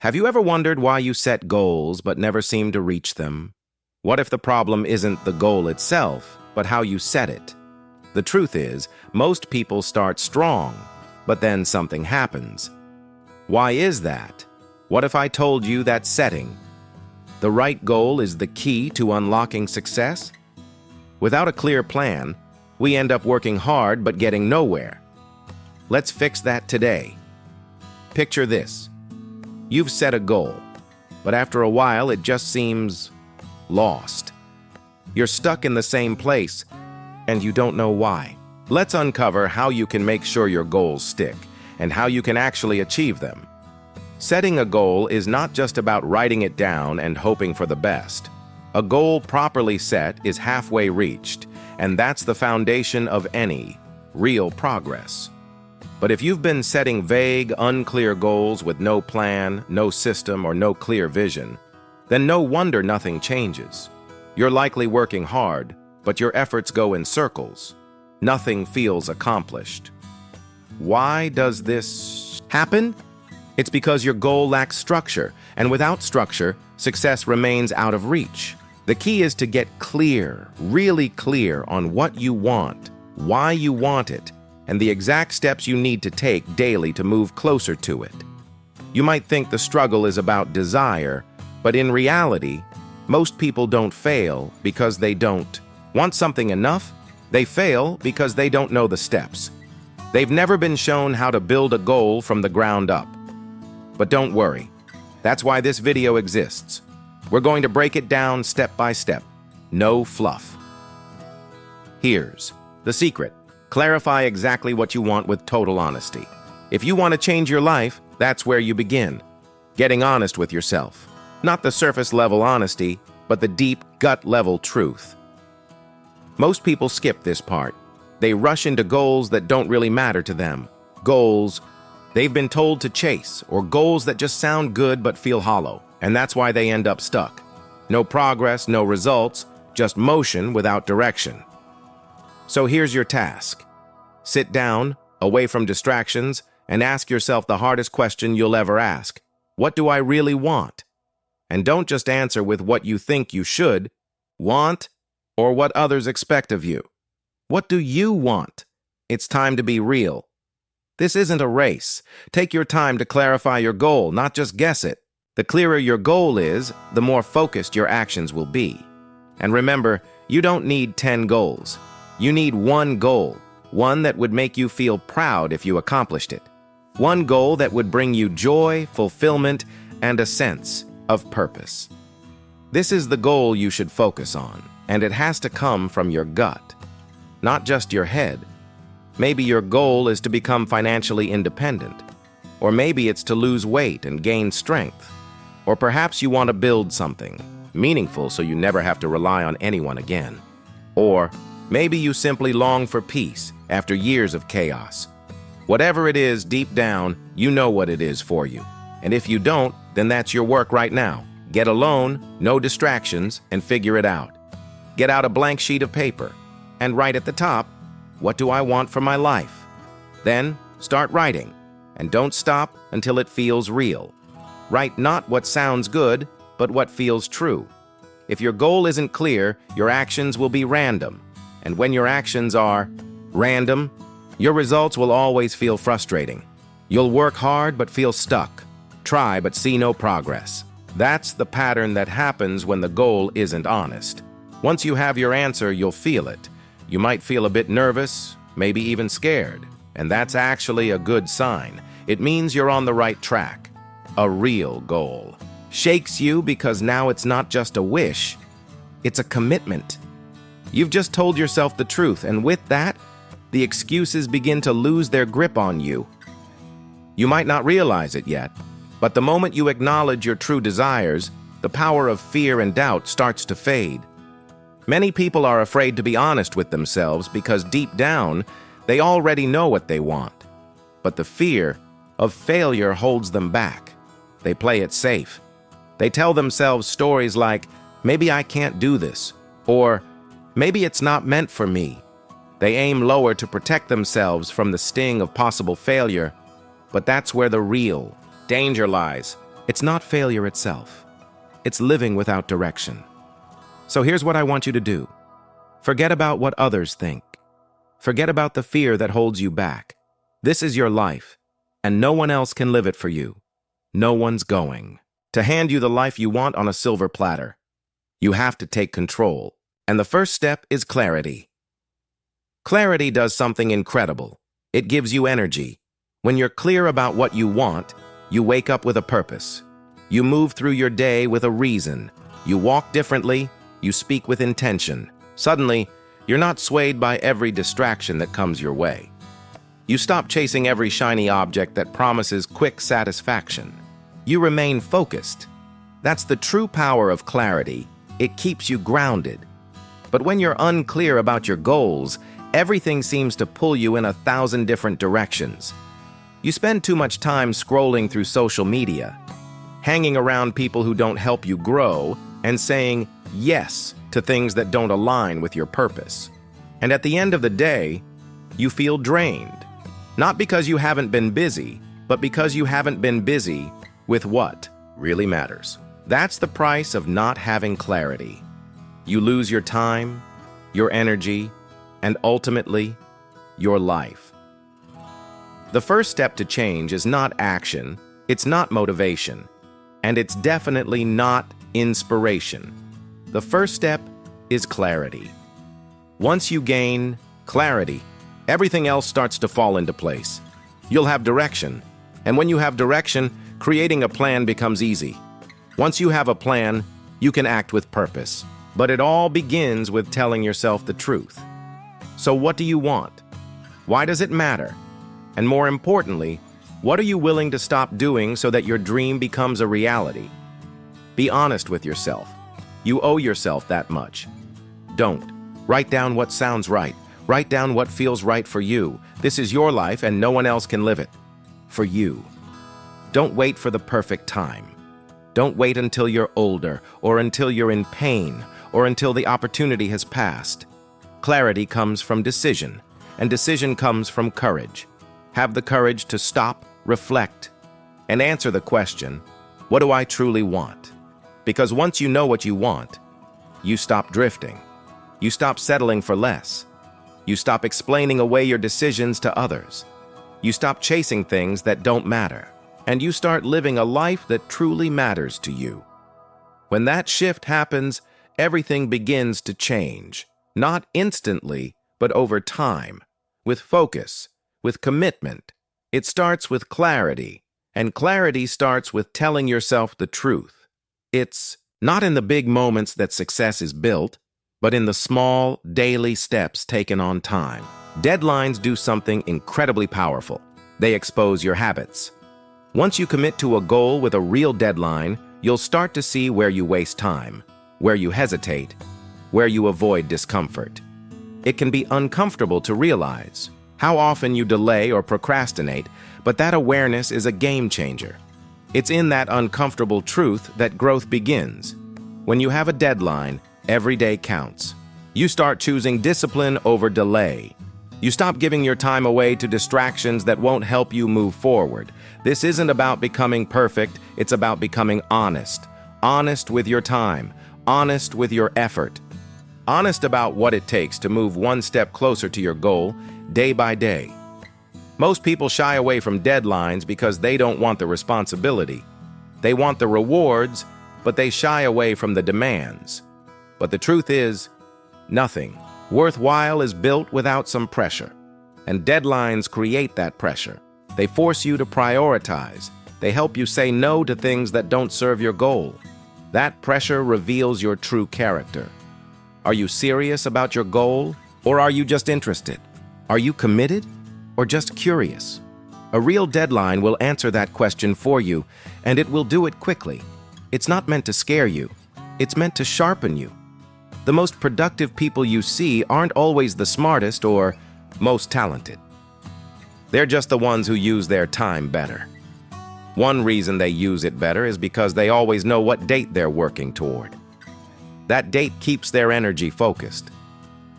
Have you ever wondered why you set goals but never seem to reach them? What if the problem isn't the goal itself, but how you set it? The truth is, most people start strong, but then something happens. Why is that? What if I told you that setting the right goal is the key to unlocking success? Without a clear plan, we end up working hard but getting nowhere. Let's fix that today. Picture this. You've set a goal, but after a while it just seems lost. You're stuck in the same place, and you don't know why. Let's uncover how you can make sure your goals stick, and how you can actually achieve them. Setting a goal is not just about writing it down and hoping for the best. A goal properly set is halfway reached, and that's the foundation of any real progress. But if you've been setting vague, unclear goals with no plan, no system, or no clear vision, then no wonder nothing changes. You're likely working hard, but your efforts go in circles. Nothing feels accomplished. Why does this happen? It's because your goal lacks structure, and without structure, success remains out of reach. The key is to get clear, really clear on what you want, why you want it, and the exact steps you need to take daily to move closer to it. You might think the struggle is about desire, but in reality, most people don't fail because they don't want something enough. They fail because they don't know the steps. They've never been shown how to build a goal from the ground up. But don't worry, that's why this video exists. We're going to break it down step by step. No fluff. Here's the secret. Clarify exactly what you want with total honesty. If you want to change your life, that's where you begin. Getting honest with yourself. Not the surface-level honesty, but the deep, gut-level truth. Most people skip this part. They rush into goals that don't really matter to them. Goals they've been told to chase, or goals that just sound good but feel hollow. And that's why they end up stuck. No progress, no results, just motion without direction. So here's your task. Sit down, away from distractions, and ask yourself the hardest question you'll ever ask. What do I really want? And don't just answer with what you think you should, want, or what others expect of you. What do you want? It's time to be real. This isn't a race. Take your time to clarify your goal, not just guess it. The clearer your goal is, the more focused your actions will be. And remember, you don't need 10 goals. You need one goal, one that would make you feel proud if you accomplished it. One goal that would bring you joy, fulfillment, and a sense of purpose. This is the goal you should focus on, and it has to come from your gut, not just your head. Maybe your goal is to become financially independent, or maybe it's to lose weight and gain strength, or perhaps you want to build something meaningful so you never have to rely on anyone again. Or maybe you simply long for peace after years of chaos. Whatever it is, deep down, you know what it is for you. And if you don't, then that's your work right now. Get alone, no distractions, and figure it out. Get out a blank sheet of paper and write at the top, what do I want for my life? Then start writing, and don't stop until it feels real. Write not what sounds good, but what feels true. If your goal isn't clear, your actions will be random. And when your actions are random, your results will always feel frustrating. You'll work hard but feel stuck. Try but see no progress. That's the pattern that happens when the goal isn't honest. Once you have your answer, you'll feel it. You might feel a bit nervous, maybe even scared. And that's actually a good sign. It means you're on the right track. A real goal shakes you because now it's not just a wish, it's a commitment. You've just told yourself the truth, and with that, the excuses begin to lose their grip on you. You might not realize it yet, but the moment you acknowledge your true desires, the power of fear and doubt starts to fade. Many people are afraid to be honest with themselves because deep down, they already know what they want. But the fear of failure holds them back. They play it safe. They tell themselves stories like, maybe I can't do this, or maybe it's not meant for me. They aim lower to protect themselves from the sting of possible failure, but that's where the real danger lies. It's not failure itself. It's living without direction. So here's what I want you to do. Forget about what others think. Forget about the fear that holds you back. This is your life, and no one else can live it for you. No one's going to hand you the life you want on a silver platter. You have to take control, and the first step is clarity. Clarity does something incredible. It gives you energy. When you're clear about what you want, you wake up with a purpose. You move through your day with a reason. You walk differently. You speak with intention. Suddenly, you're not swayed by every distraction that comes your way. You stop chasing every shiny object that promises quick satisfaction. You remain focused. That's the true power of clarity. It keeps you grounded. But when you're unclear about your goals, everything seems to pull you in 1,000 different directions. You spend too much time scrolling through social media, hanging around people who don't help you grow, and saying yes to things that don't align with your purpose. And at the end of the day, you feel drained. Not because you haven't been busy, but because you haven't been busy with what really matters. That's the price of not having clarity. You lose your time, your energy, and ultimately, your life. The first step to change is not action, it's not motivation, and it's definitely not inspiration. The first step is clarity. Once you gain clarity, everything else starts to fall into place. You'll have direction, and when you have direction, creating a plan becomes easy. Once you have a plan, you can act with purpose. But it all begins with telling yourself the truth. So what do you want? Why does it matter? And more importantly, what are you willing to stop doing so that your dream becomes a reality? Be honest with yourself. You owe yourself that much. Don't. Write down what sounds right. Write down what feels right for you. This is your life and no one else can live it. For you. Don't wait for the perfect time. Don't wait until you're older, or until you're in pain, or until the opportunity has passed. Clarity comes from decision, and decision comes from courage. Have the courage to stop, reflect, and answer the question, what do I truly want? Because once you know what you want, you stop drifting. You stop settling for less. You stop explaining away your decisions to others. You stop chasing things that don't matter. And you start living a life that truly matters to you. When that shift happens, everything begins to change. Not instantly, but over time. With focus, with commitment. It starts with clarity, and clarity starts with telling yourself the truth. It's not in the big moments that success is built, but in the small, daily steps taken on time. Deadlines do something incredibly powerful. They expose your habits. Once you commit to a goal with a real deadline, you'll start to see where you waste time, where you hesitate, where you avoid discomfort. It can be uncomfortable to realize how often you delay or procrastinate, but that awareness is a game changer. It's in that uncomfortable truth that growth begins. When you have a deadline, every day counts. You start choosing discipline over delay. You stop giving your time away to distractions that won't help you move forward. This isn't about becoming perfect, it's about becoming honest. Honest with your time, honest with your effort. Honest about what it takes to move one step closer to your goal, day by day. Most people shy away from deadlines because they don't want the responsibility. They want the rewards, but they shy away from the demands. But the truth is, nothing worthwhile is built without some pressure. And deadlines create that pressure. They force you to prioritize. They help you say no to things that don't serve your goal. That pressure reveals your true character. Are you serious about your goal, or are you just interested? Are you committed, or just curious? A real deadline will answer that question for you, and it will do it quickly. It's not meant to scare you. It's meant to sharpen you. The most productive people you see aren't always the smartest or most talented. They're just the ones who use their time better. One reason they use it better is because they always know what date they're working toward. That date keeps their energy focused.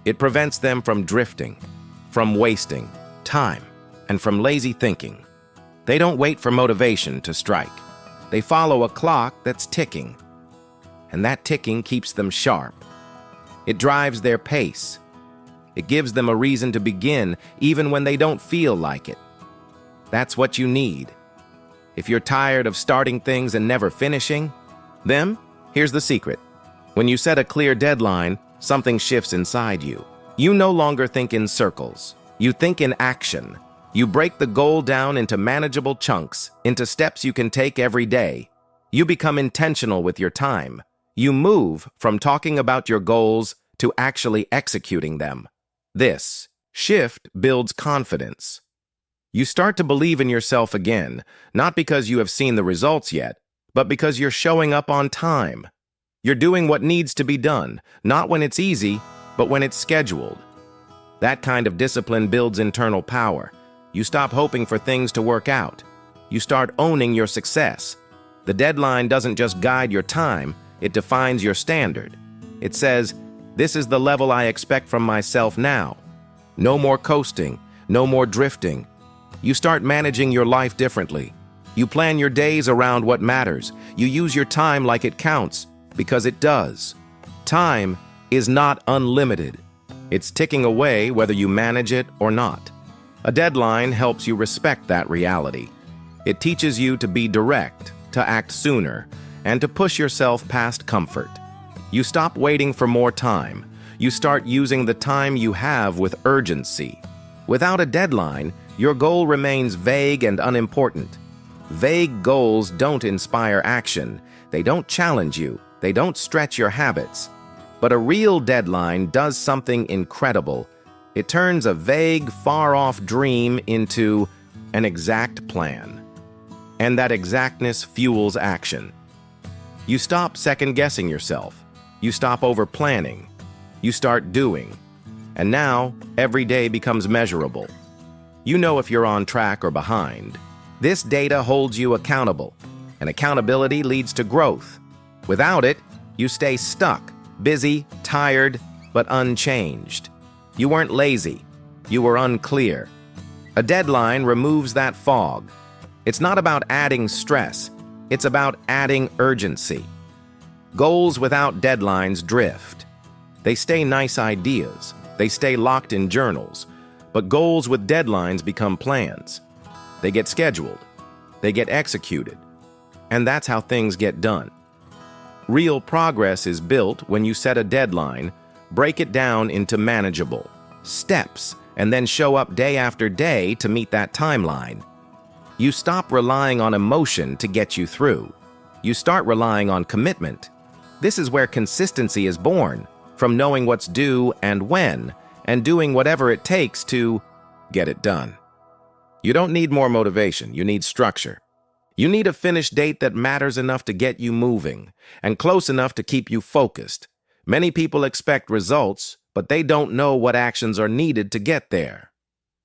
It prevents them from drifting, from wasting time, and from lazy thinking. They don't wait for motivation to strike. They follow a clock that's ticking, and that ticking keeps them sharp. It drives their pace. It gives them a reason to begin even when they don't feel like it. That's what you need. If you're tired of starting things and never finishing, then here's the secret. When you set a clear deadline, something shifts inside you. You no longer think in circles. You think in action. You break the goal down into manageable chunks, into steps you can take every day. You become intentional with your time. You move from talking about your goals to actually executing them. This shift builds confidence. You start to believe in yourself again, not because you have seen the results yet, but because you're showing up on time. You're doing what needs to be done, not when it's easy, but when it's scheduled. That kind of discipline builds internal power. You stop hoping for things to work out. You start owning your success. The deadline doesn't just guide your time, it defines your standard. It says, this is the level I expect from myself now. No more coasting, no more drifting. You start managing your life differently. You plan your days around what matters. You use your time like it counts, because it does. Time is not unlimited. It's ticking away whether you manage it or not. A deadline helps you respect that reality. It teaches you to be direct, to act sooner, and to push yourself past comfort. You stop waiting for more time. You start using the time you have with urgency. Without a deadline, your goal remains vague and unimportant. Vague goals don't inspire action. They don't challenge you. They don't stretch your habits. But a real deadline does something incredible. It turns a vague, far-off dream into an exact plan. And that exactness fuels action. You stop second-guessing yourself. You stop over-planning. You start doing. And now, every day becomes measurable. You know if you're on track or behind. This data holds you accountable, and accountability leads to growth. Without it, you stay stuck, busy, tired, but unchanged. You weren't lazy. You were unclear. A deadline removes that fog. It's not about adding stress. It's about adding urgency. Goals without deadlines drift. They stay nice ideas. They stay locked in journals. But goals with deadlines become plans. They get scheduled. They get executed. And that's how things get done. Real progress is built when you set a deadline, break it down into manageable steps, and then show up day after day to meet that timeline. You stop relying on emotion to get you through. You start relying on commitment. This is where consistency is born, from knowing what's due and when, and doing whatever it takes to get it done. You don't need more motivation, you need structure. You need a finish date that matters enough to get you moving, and close enough to keep you focused. Many people expect results, but they don't know what actions are needed to get there.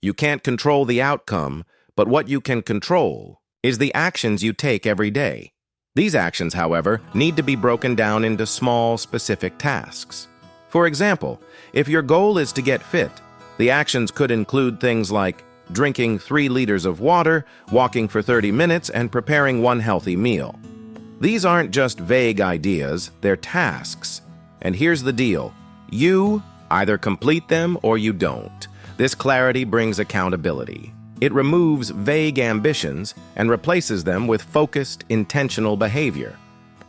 You can't control the outcome, but what you can control is the actions you take every day. These actions, however, need to be broken down into small, specific tasks. For example, if your goal is to get fit, the actions could include things like drinking 3 liters of water, walking for 30 minutes, and preparing 1 healthy meal. These aren't just vague ideas, they're tasks. And here's the deal. You either complete them or you don't. This clarity brings accountability. It removes vague ambitions and replaces them with focused, intentional behavior.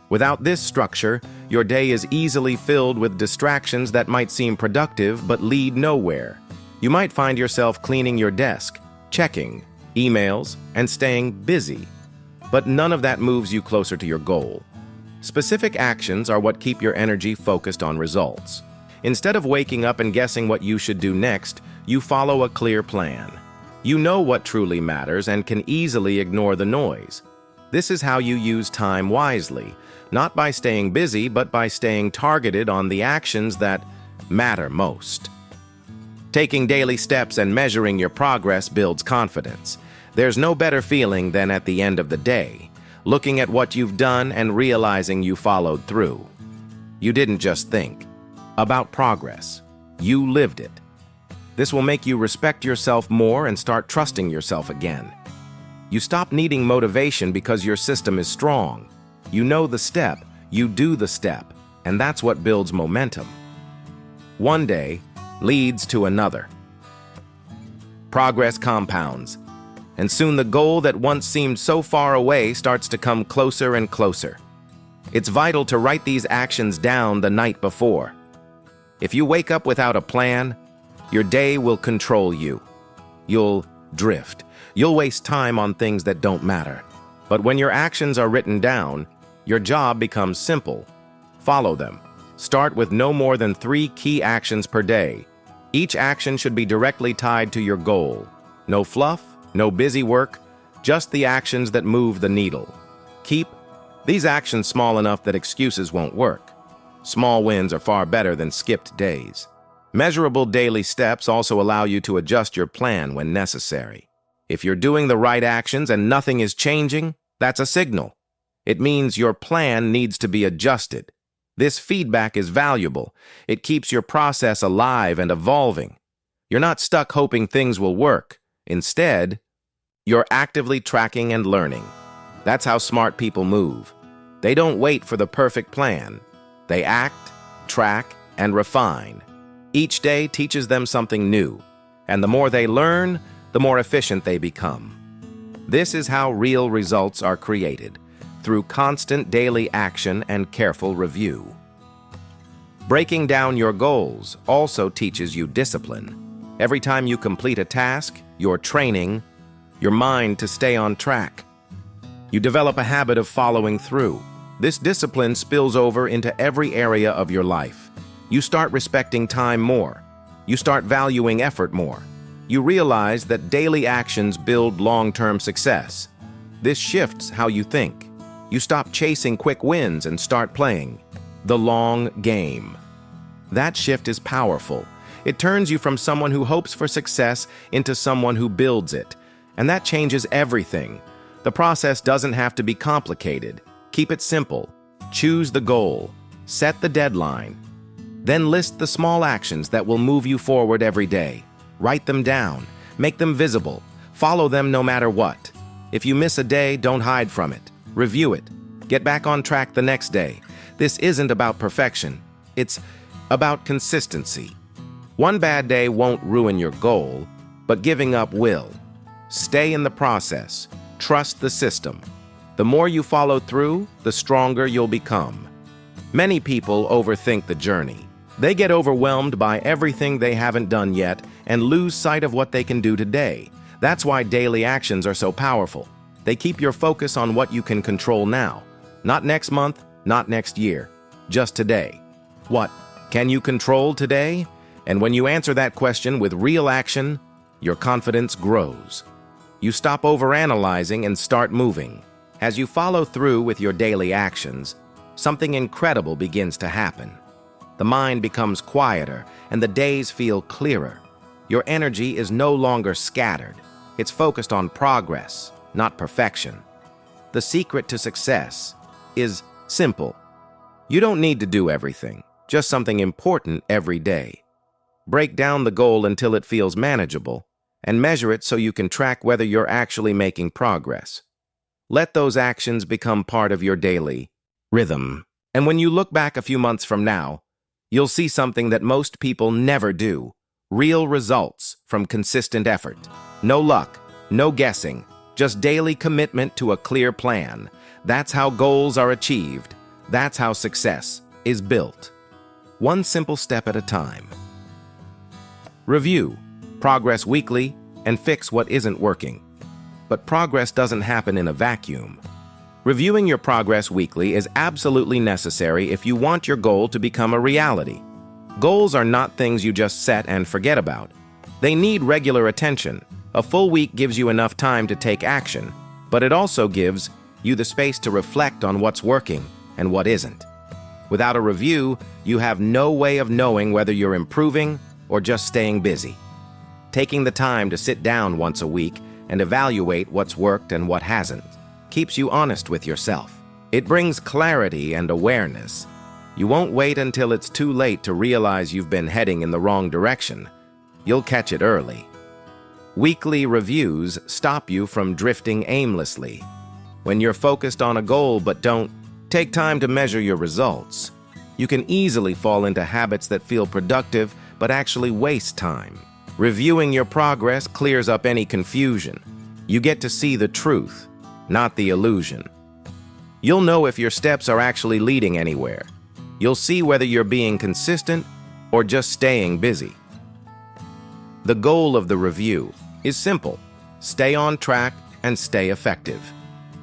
Without this structure, your day is easily filled with distractions that might seem productive but lead nowhere. You might find yourself cleaning your desk, checking emails, and staying busy. But none of that moves you closer to your goal. Specific actions are what keep your energy focused on results. Instead of waking up and guessing what you should do next, you follow a clear plan. You know what truly matters and can easily ignore the noise. This is how you use time wisely, not by staying busy, but by staying targeted on the actions that matter most. Taking daily steps and measuring your progress builds confidence. There's no better feeling than at the end of the day, looking at what you've done and realizing you followed through. You didn't just think about progress. You lived it. This will make you respect yourself more and start trusting yourself again. You stop needing motivation because your system is strong. You know the step, you do the step, and that's what builds momentum. One day leads to another. Progress compounds, and soon the goal that once seemed so far away starts to come closer and closer. It's vital to write these actions down the night before. If you wake up without a plan, your day will control you. You'll drift. You'll waste time on things that don't matter. But when your actions are written down, your job becomes simple. Follow them. Start with no more than 3 key actions per day. Each action should be directly tied to your goal. No fluff, no busy work, just the actions that move the needle. Keep these actions small enough that excuses won't work. Small wins are far better than skipped days. Measurable daily steps also allow you to adjust your plan when necessary. If you're doing the right actions and nothing is changing, that's a signal. It means your plan needs to be adjusted. This feedback is valuable. It keeps your process alive and evolving. You're not stuck hoping things will work. Instead, you're actively tracking and learning. That's how smart people move. They don't wait for the perfect plan. They act, track, and refine. Each day teaches them something new, and the more they learn, the more efficient they become. This is how real results are created, through constant daily action and careful review. Breaking down your goals also teaches you discipline. Every time you complete a task, you're training your mind to stay on track. You develop a habit of following through. This discipline spills over into every area of your life. You start respecting time more. You start valuing effort more. You realize that daily actions build long-term success. This shifts how you think. You stop chasing quick wins and start playing the long game. That shift is powerful. It turns you from someone who hopes for success into someone who builds it. And that changes everything. The process doesn't have to be complicated. Keep it simple. Choose the goal. Set the deadline. Then list the small actions that will move you forward every day. Write them down. Make them visible. Follow them no matter what. If you miss a day, don't hide from it. Review it. Get back on track the next day. This isn't about perfection. It's about consistency. One bad day won't ruin your goal, but giving up will. Stay in the process. Trust the system. The more you follow through, the stronger you'll become. Many people overthink the journey. They get overwhelmed by everything they haven't done yet and lose sight of what they can do today. That's why daily actions are so powerful. They keep your focus on what you can control now. Not next month, not next year, just today. What can you control today? And when you answer that question with real action, your confidence grows. You stop overanalyzing and start moving. As you follow through with your daily actions, something incredible begins to happen. The mind becomes quieter and the days feel clearer. Your energy is no longer scattered. It's focused on progress, not perfection. The secret to success is simple. You don't need to do everything, just something important every day. Break down the goal until it feels manageable, and measure it so you can track whether you're actually making progress. Let those actions become part of your daily rhythm. And when you look back a few months from now, you'll see something that most people never do. Real results from consistent effort. No luck, no guessing, just daily commitment to a clear plan. That's how goals are achieved. That's how success is built. One simple step at a time. Review, progress weekly, and fix what isn't working. But progress doesn't happen in a vacuum. Reviewing your progress weekly is absolutely necessary if you want your goal to become a reality. Goals are not things you just set and forget about. They need regular attention. A full week gives you enough time to take action, but it also gives you the space to reflect on what's working and what isn't. Without a review, you have no way of knowing whether you're improving or just staying busy. Taking the time to sit down once a week and evaluate what's worked and what hasn't keeps you honest with yourself. It brings clarity and awareness. You won't wait until it's too late to realize you've been heading in the wrong direction. You'll catch it early. Weekly reviews stop you from drifting aimlessly. When you're focused on a goal but don't take time to measure your results, you can easily fall into habits that feel productive but actually waste time. Reviewing your progress clears up any confusion. You get to see the truth, not the illusion. You'll know if your steps are actually leading anywhere. You'll see whether you're being consistent or just staying busy. The goal of the review is simple: stay on track and stay effective.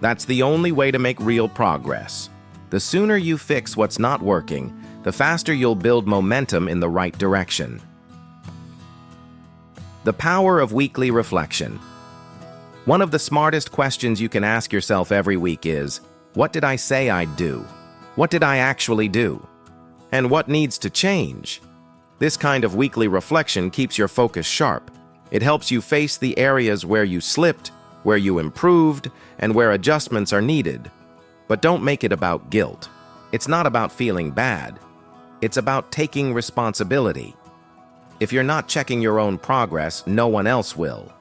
That's the only way to make real progress. The sooner you fix what's not working, the faster you'll build momentum in the right direction. The power of weekly reflection. One of the smartest questions you can ask yourself every week is, what did I say I'd do? What did I actually do? And what needs to change? This kind of weekly reflection keeps your focus sharp. It helps you face the areas where you slipped, where you improved, and where adjustments are needed. But don't make it about guilt. It's not about feeling bad. It's about taking responsibility. If you're not checking your own progress, no one else will.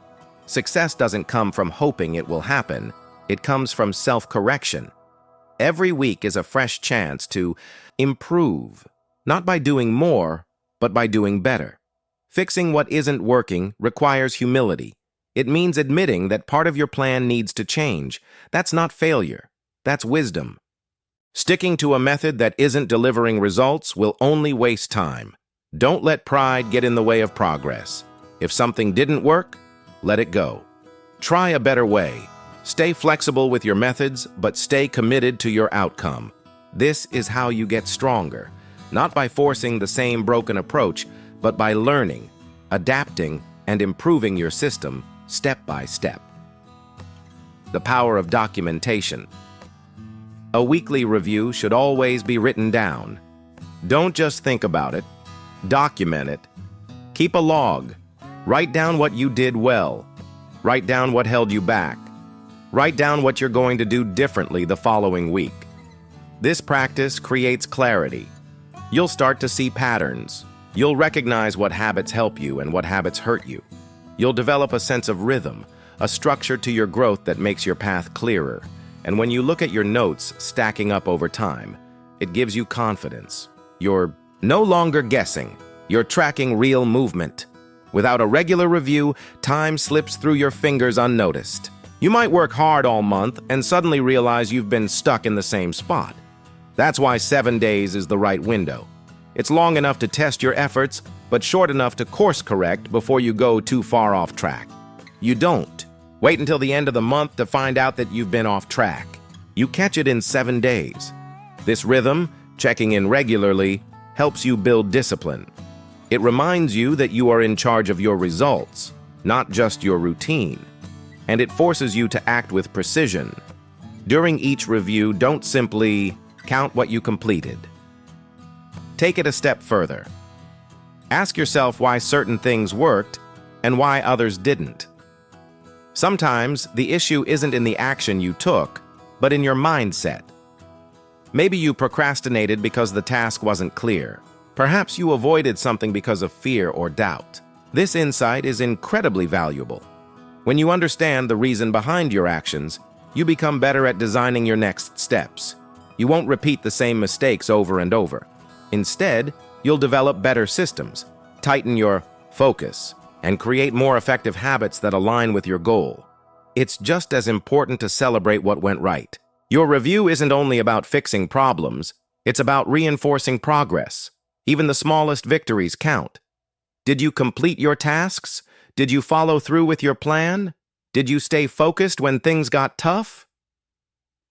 Success doesn't come from hoping it will happen. It comes from self-correction. Every week is a fresh chance to improve, not by doing more, but by doing better. Fixing what isn't working requires humility. It means admitting that part of your plan needs to change. That's not failure. That's wisdom. Sticking to a method that isn't delivering results will only waste time. Don't let pride get in the way of progress. If something didn't work, let it go. Try a better way. Stay flexible with your methods, but stay committed to your outcome. This is how you get stronger, not by forcing the same broken approach, but by learning, adapting, and improving your system step by step. The power of documentation. A weekly review should always be written down. Don't just think about it. Document it. Keep a log. Write down what you did well. Write down what held you back. Write down what you're going to do differently the following week. This practice creates clarity. You'll start to see patterns. You'll recognize what habits help you and what habits hurt you. You'll develop a sense of rhythm, a structure to your growth that makes your path clearer. And when you look at your notes stacking up over time, it gives you confidence. You're no longer guessing. You're tracking real movement. Without a regular review, time slips through your fingers unnoticed. You might work hard all month and suddenly realize you've been stuck in the same spot. That's why 7 days is the right window. It's long enough to test your efforts, but short enough to course correct before you go too far off track. You don't wait until the end of the month to find out that you've been off track. You catch it in 7 days. This rhythm, checking in regularly, helps you build discipline. It reminds you that you are in charge of your results, not just your routine. And it forces you to act with precision. During each review, don't simply count what you completed. Take it a step further. Ask yourself why certain things worked and why others didn't. Sometimes the issue isn't in the action you took, but in your mindset. Maybe you procrastinated because the task wasn't clear. Perhaps you avoided something because of fear or doubt. This insight is incredibly valuable. When you understand the reason behind your actions, you become better at designing your next steps. You won't repeat the same mistakes over and over. Instead, you'll develop better systems, tighten your focus, and create more effective habits that align with your goal. It's just as important to celebrate what went right. Your review isn't only about fixing problems, it's about reinforcing progress. Even the smallest victories count. Did you complete your tasks? Did you follow through with your plan? Did you stay focused when things got tough?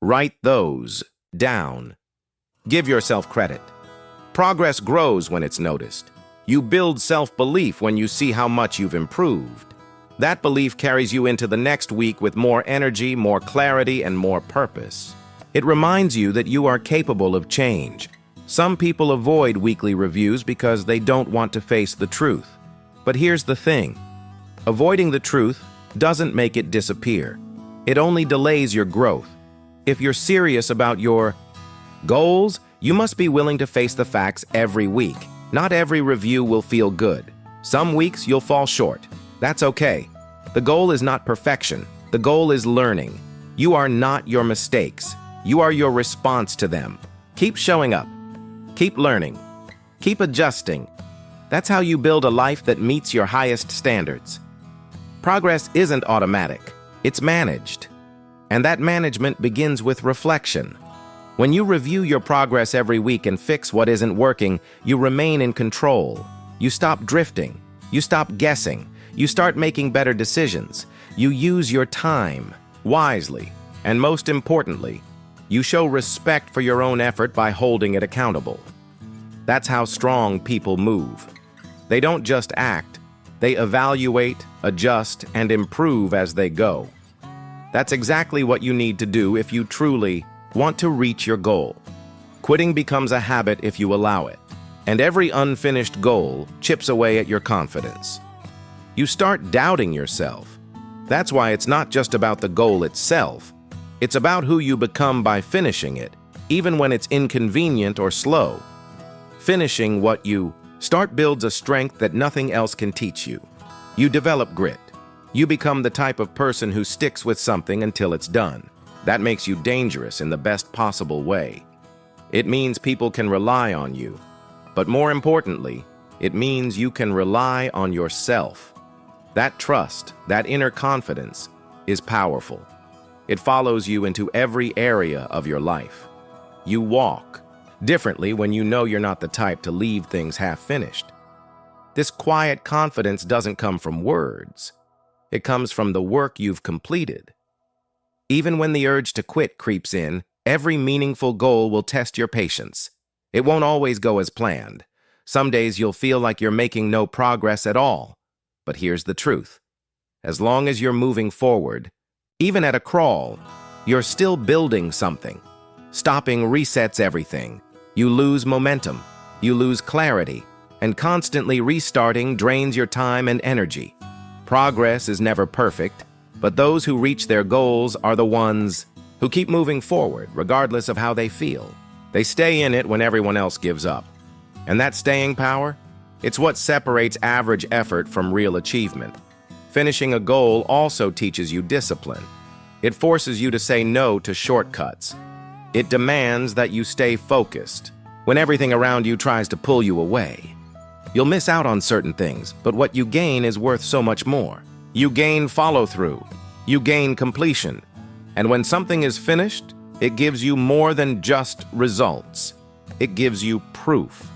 Write those down. Give yourself credit. Progress grows when it's noticed. You build self-belief when you see how much you've improved. That belief carries you into the next week with more energy, more clarity, and more purpose. It reminds you that you are capable of change. Some people avoid weekly reviews because they don't want to face the truth. But here's the thing. Avoiding the truth doesn't make it disappear. It only delays your growth. If you're serious about your goals, you must be willing to face the facts every week. Not every review will feel good. Some weeks you'll fall short. That's okay. The goal is not perfection. The goal is learning. You are not your mistakes. You are your response to them. Keep showing up. Keep learning. Keep adjusting. That's how you build a life that meets your highest standards. Progress isn't automatic. It's managed. And that management begins with reflection. When you review your progress every week and fix what isn't working, you remain in control. You stop drifting. You stop guessing. You start making better decisions. You use your time wisely. And most importantly, you show respect for your own effort by holding it accountable. That's how strong people move. They don't just act. They evaluate, adjust, and improve as they go. That's exactly what you need to do if you truly want to reach your goal. Quitting becomes a habit if you allow it, and every unfinished goal chips away at your confidence. You start doubting yourself. That's why it's not just about the goal itself. It's about who you become by finishing it, even when it's inconvenient or slow. Finishing what you start builds a strength that nothing else can teach you. You develop grit. You become the type of person who sticks with something until it's done. That makes you dangerous in the best possible way. It means people can rely on you. But more importantly, it means you can rely on yourself. That trust, that inner confidence, is powerful. It follows you into every area of your life. You walk differently when you know you're not the type to leave things half-finished. This quiet confidence doesn't come from words. It comes from the work you've completed. Even when the urge to quit creeps in, every meaningful goal will test your patience. It won't always go as planned. Some days you'll feel like you're making no progress at all. But here's the truth. As long as you're moving forward, even at a crawl, you're still building something. Stopping resets everything. You lose momentum. You lose clarity. And constantly restarting drains your time and energy. Progress is never perfect, but those who reach their goals are the ones who keep moving forward, regardless of how they feel. They stay in it when everyone else gives up. And that staying power? It's what separates average effort from real achievement. Finishing a goal also teaches you discipline. It forces you to say no to shortcuts. It demands that you stay focused when everything around you tries to pull you away. You'll miss out on certain things, but what you gain is worth so much more. You gain follow-through. You gain completion. And when something is finished, it gives you more than just results. It gives you proof.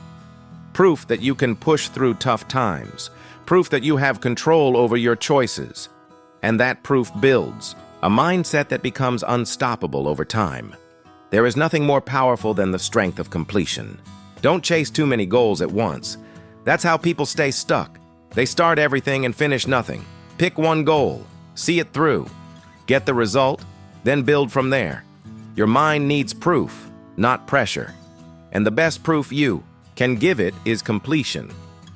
Proof that you can push through tough times. Proof that you have control over your choices. And that proof builds a mindset that becomes unstoppable over time. There is nothing more powerful than the strength of completion. Don't chase too many goals at once. That's how people stay stuck. They start everything and finish nothing. Pick one goal, see it through, get the result, then build from there. Your mind needs proof, not pressure. And the best proof you can give it is completion.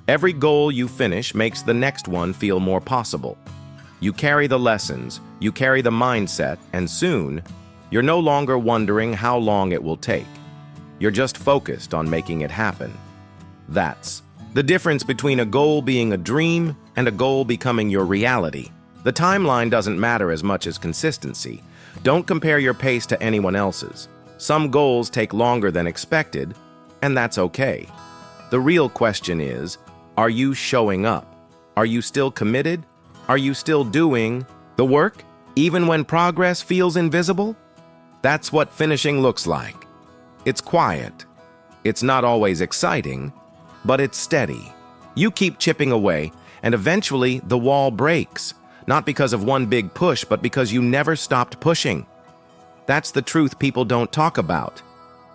Every goal you finish makes the next one feel more possible. You carry the lessons, you carry the mindset, and soon, you're no longer wondering how long it will take. You're just focused on making it happen. That's the difference between a goal being a dream and a goal becoming your reality. The timeline doesn't matter as much as consistency. Don't compare your pace to anyone else's. Some goals take longer than expected, and that's okay. The real question is, are you showing up? Are you still committed? Are you still doing the work, even when progress feels invisible? That's what finishing looks like. It's quiet. It's not always exciting, but it's steady. You keep chipping away, and eventually the wall breaks, not because of one big push, but because you never stopped pushing. That's the truth people don't talk about.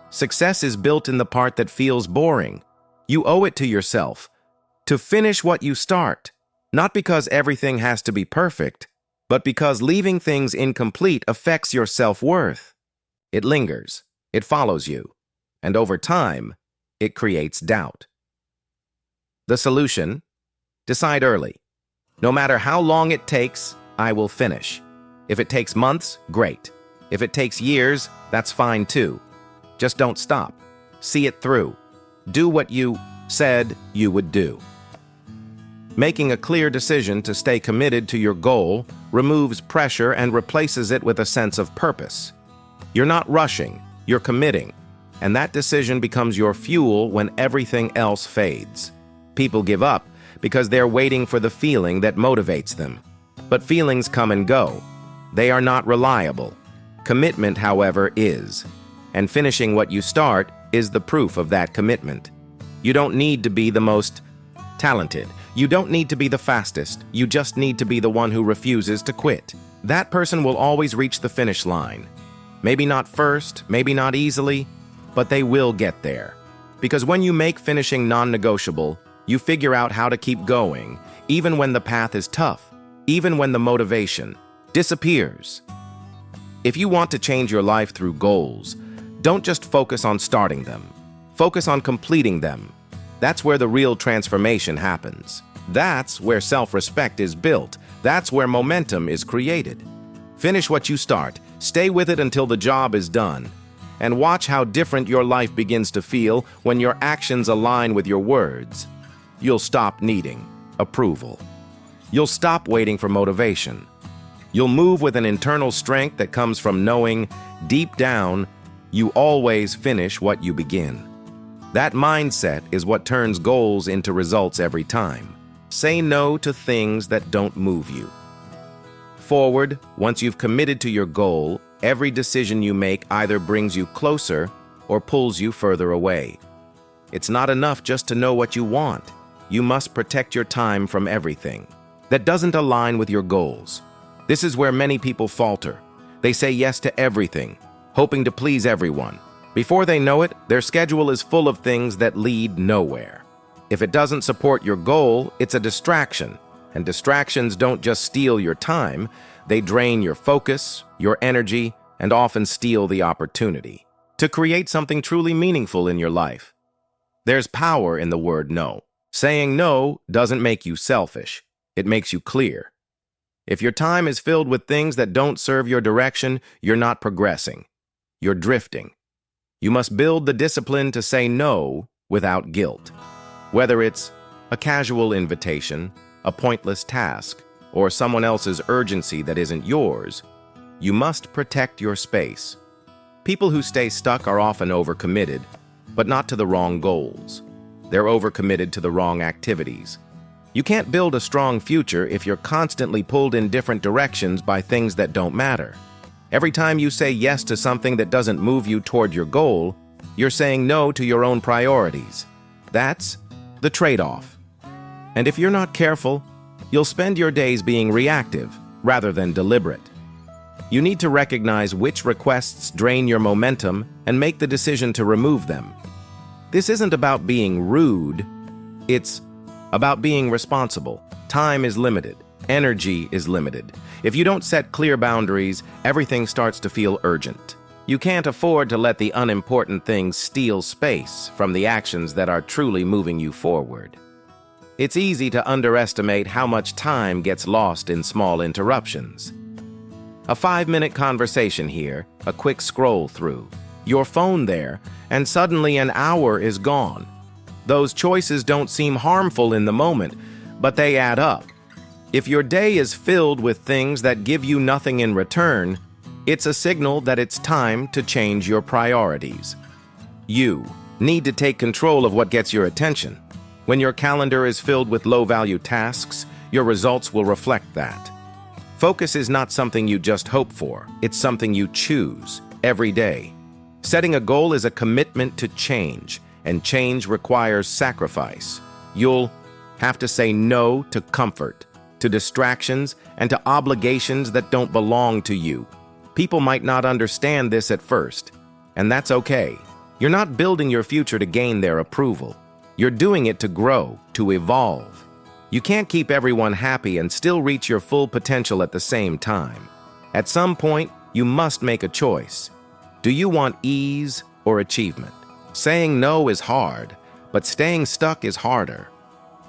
Success is built in the part that feels boring. You owe it to yourself to finish what you start, not because everything has to be perfect, but because leaving things incomplete affects your self-worth. It lingers, it follows you, and over time, it creates doubt. The solution? Decide early. No matter how long it takes, I will finish. If it takes months, great. If it takes years, that's fine too. Just don't stop. See it through. Do what you said you would do. Making a clear decision to stay committed to your goal removes pressure and replaces it with a sense of purpose. You're not rushing, you're committing, and that decision becomes your fuel when everything else fades. People give up because they're waiting for the feeling that motivates them. But feelings come and go. They are not reliable. Commitment, however, is. And finishing what you start is the proof of that commitment. You don't need to be the most talented. You don't need to be the fastest. You just need to be the one who refuses to quit. That person will always reach the finish line. Maybe not first, maybe not easily, but they will get there. Because when you make finishing non-negotiable, you figure out how to keep going, even when the path is tough, even when the motivation disappears. If you want to change your life through goals, don't just focus on starting them. Focus on completing them. That's where the real transformation happens. That's where self-respect is built. That's where momentum is created. Finish what you start. Stay with it until the job is done. And watch how different your life begins to feel when your actions align with your words. You'll stop needing approval. You'll stop waiting for motivation. You'll move with an internal strength that comes from knowing, deep down, you always finish what you begin. That mindset is what turns goals into results every time. Say no to things that don't move you forward. Once you've committed to your goal, every decision you make either brings you closer or pulls you further away. It's not enough just to know what you want. You must protect your time from everything that doesn't align with your goals. This is where many people falter. They say yes to everything, hoping to please everyone. Before they know it, their schedule is full of things that lead nowhere. If it doesn't support your goal, it's a distraction. And distractions don't just steal your time, they drain your focus, your energy, and often steal the opportunity to create something truly meaningful in your life. There's power in the word no. Saying no doesn't make you selfish. It makes you clear. If your time is filled with things that don't serve your direction, you're not progressing. You're drifting. You must build the discipline to say no without guilt. Whether it's a casual invitation, a pointless task, or someone else's urgency that isn't yours, you must protect your space. People who stay stuck are often overcommitted, but not to the wrong goals. They're overcommitted to the wrong activities. You can't build a strong future if you're constantly pulled in different directions by things that don't matter. Every time you say yes to something that doesn't move you toward your goal, you're saying no to your own priorities. That's the trade-off. And if you're not careful, you'll spend your days being reactive rather than deliberate. You need to recognize which requests drain your momentum and make the decision to remove them. This isn't about being rude, it's about being responsible. Time is limited. Energy is limited. If you don't set clear boundaries, everything starts to feel urgent. You can't afford to let the unimportant things steal space from the actions that are truly moving you forward. It's easy to underestimate how much time gets lost in small interruptions. A 5-minute conversation here, a quick scroll through, your phone there, and suddenly an hour is gone. Those choices don't seem harmful in the moment, but they add up. If your day is filled with things that give you nothing in return, it's a signal that it's time to change your priorities. You need to take control of what gets your attention. When your calendar is filled with low-value tasks, your results will reflect that. Focus is not something you just hope for, it's something you choose every day. Setting a goal is a commitment to change, and change requires sacrifice. You'll have to say no to comfort, to distractions, and to obligations that don't belong to you. People might not understand this at first, and that's okay. You're not building your future to gain their approval. You're doing it to grow, to evolve. You can't keep everyone happy and still reach your full potential at the same time. At some point, you must make a choice. Do you want ease or achievement? Saying no is hard, but staying stuck is harder.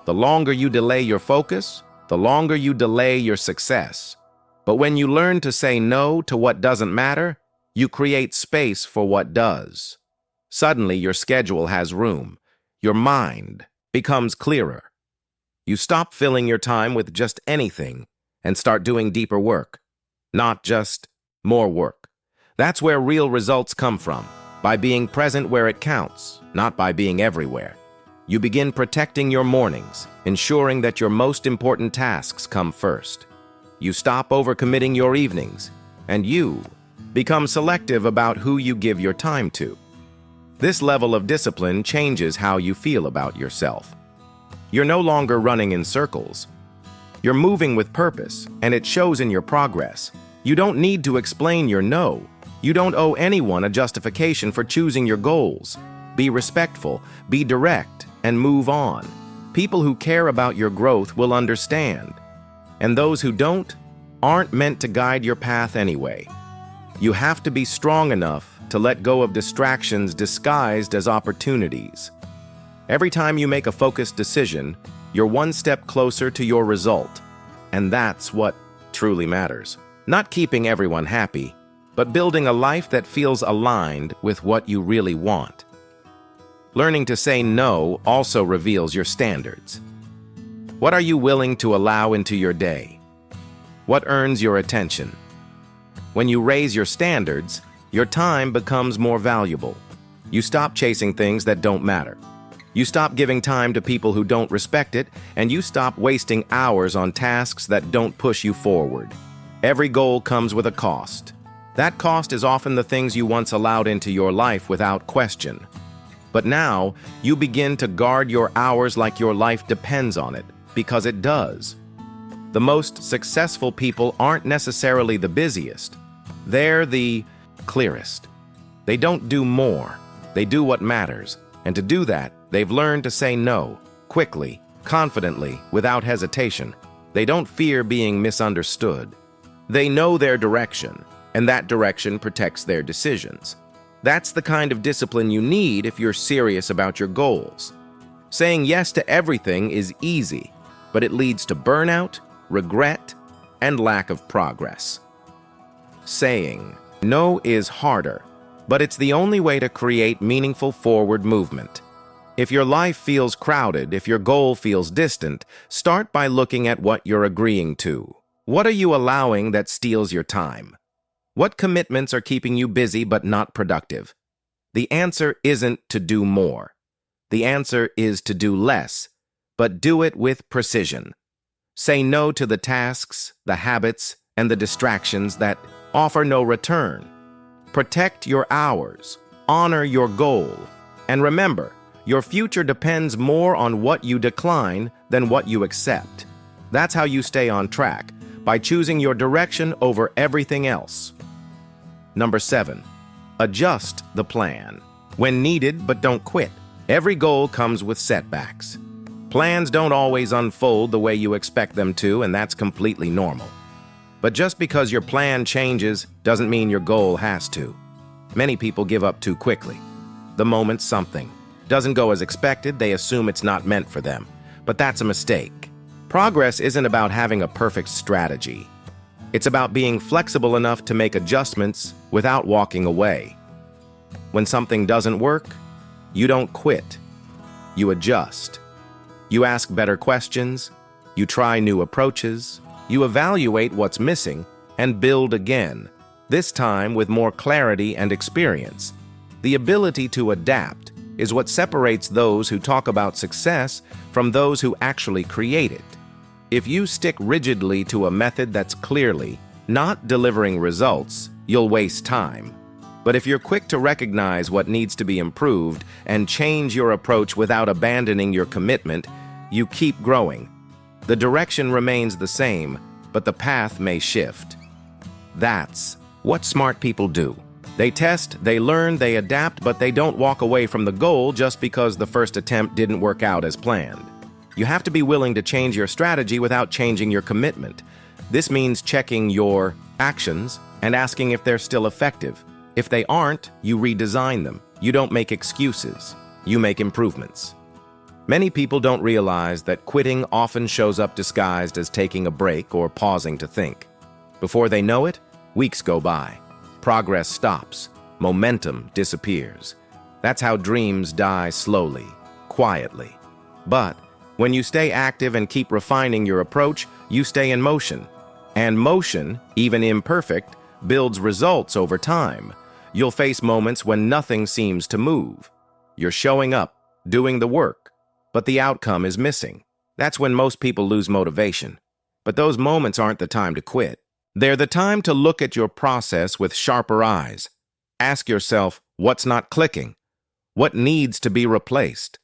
The longer you delay your focus, the longer you delay your success. But when you learn to say no to what doesn't matter, you create space for what does. Suddenly, your schedule has room. Your mind becomes clearer. You stop filling your time with just anything and start doing deeper work, not just more work. That's where real results come from, by being present where it counts, not by being everywhere. You begin protecting your mornings, ensuring that your most important tasks come first. You stop overcommitting your evenings, and you become selective about who you give your time to. This level of discipline changes how you feel about yourself. You're no longer running in circles. You're moving with purpose, and it shows in your progress. You don't need to explain your no. You don't owe anyone a justification for choosing your goals. Be respectful, be direct, and move on. People who care about your growth will understand. And those who don't aren't meant to guide your path anyway. You have to be strong enough to let go of distractions disguised as opportunities. Every time you make a focused decision, you're one step closer to your result. And that's what truly matters. Not keeping everyone happy, but building a life that feels aligned with what you really want. Learning to say no also reveals your standards. What are you willing to allow into your day? What earns your attention? When you raise your standards, your time becomes more valuable. You stop chasing things that don't matter. You stop giving time to people who don't respect it, and you stop wasting hours on tasks that don't push you forward. Every goal comes with a cost. That cost is often the things you once allowed into your life without question. But now, you begin to guard your hours like your life depends on it, because it does. The most successful people aren't necessarily the busiest. They're the clearest. They don't do more. They do what matters. And to do that, they've learned to say no, quickly, confidently, without hesitation. They don't fear being misunderstood. They know their direction, and that direction protects their decisions. That's the kind of discipline you need if you're serious about your goals. Saying yes to everything is easy, but it leads to burnout, regret, and lack of progress. Saying no is harder, but it's the only way to create meaningful forward movement. If your life feels crowded, if your goal feels distant, start by looking at what you're agreeing to. What are you allowing that steals your time? What commitments are keeping you busy but not productive? The answer isn't to do more. The answer is to do less, but do it with precision. Say no to the tasks, the habits, and the distractions that offer no return. Protect your hours, honor your goal, and remember, your future depends more on what you decline than what you accept. That's how you stay on track, by choosing your direction over everything else. Number 7, adjust the plan. When needed, but don't quit. Every goal comes with setbacks. Plans don't always unfold the way you expect them to, and that's completely normal. But just because your plan changes doesn't mean your goal has to. Many people give up too quickly. The moment something doesn't go as expected, they assume it's not meant for them. But that's a mistake. Progress isn't about having a perfect strategy. It's about being flexible enough to make adjustments without walking away. When something doesn't work, you don't quit. You adjust. You ask better questions. You try new approaches. You evaluate what's missing and build again, this time with more clarity and experience. The ability to adapt is what separates those who talk about success from those who actually create it. If you stick rigidly to a method that's clearly not delivering results, you'll waste time. But if you're quick to recognize what needs to be improved and change your approach without abandoning your commitment, you keep growing. The direction remains the same, but the path may shift. That's what smart people do. They test, they learn, they adapt, but they don't walk away from the goal just because the first attempt didn't work out as planned. You have to be willing to change your strategy without changing your commitment. This means checking your actions and asking if they're still effective. If they aren't, you redesign them. You don't make excuses. You make improvements. Many people don't realize that quitting often shows up disguised as taking a break or pausing to think. Before they know it, weeks go by. Progress stops. Momentum disappears. That's how dreams die slowly, quietly. But When you stay active and keep refining your approach, you stay in motion. And motion, even imperfect, builds results over time. You'll face moments when nothing seems to move. You're showing up, doing the work, but the outcome is missing. That's when most people lose motivation. But those moments aren't the time to quit. They're the time to look at your process with sharper eyes. Ask yourself, what's not clicking? What needs to be replaced?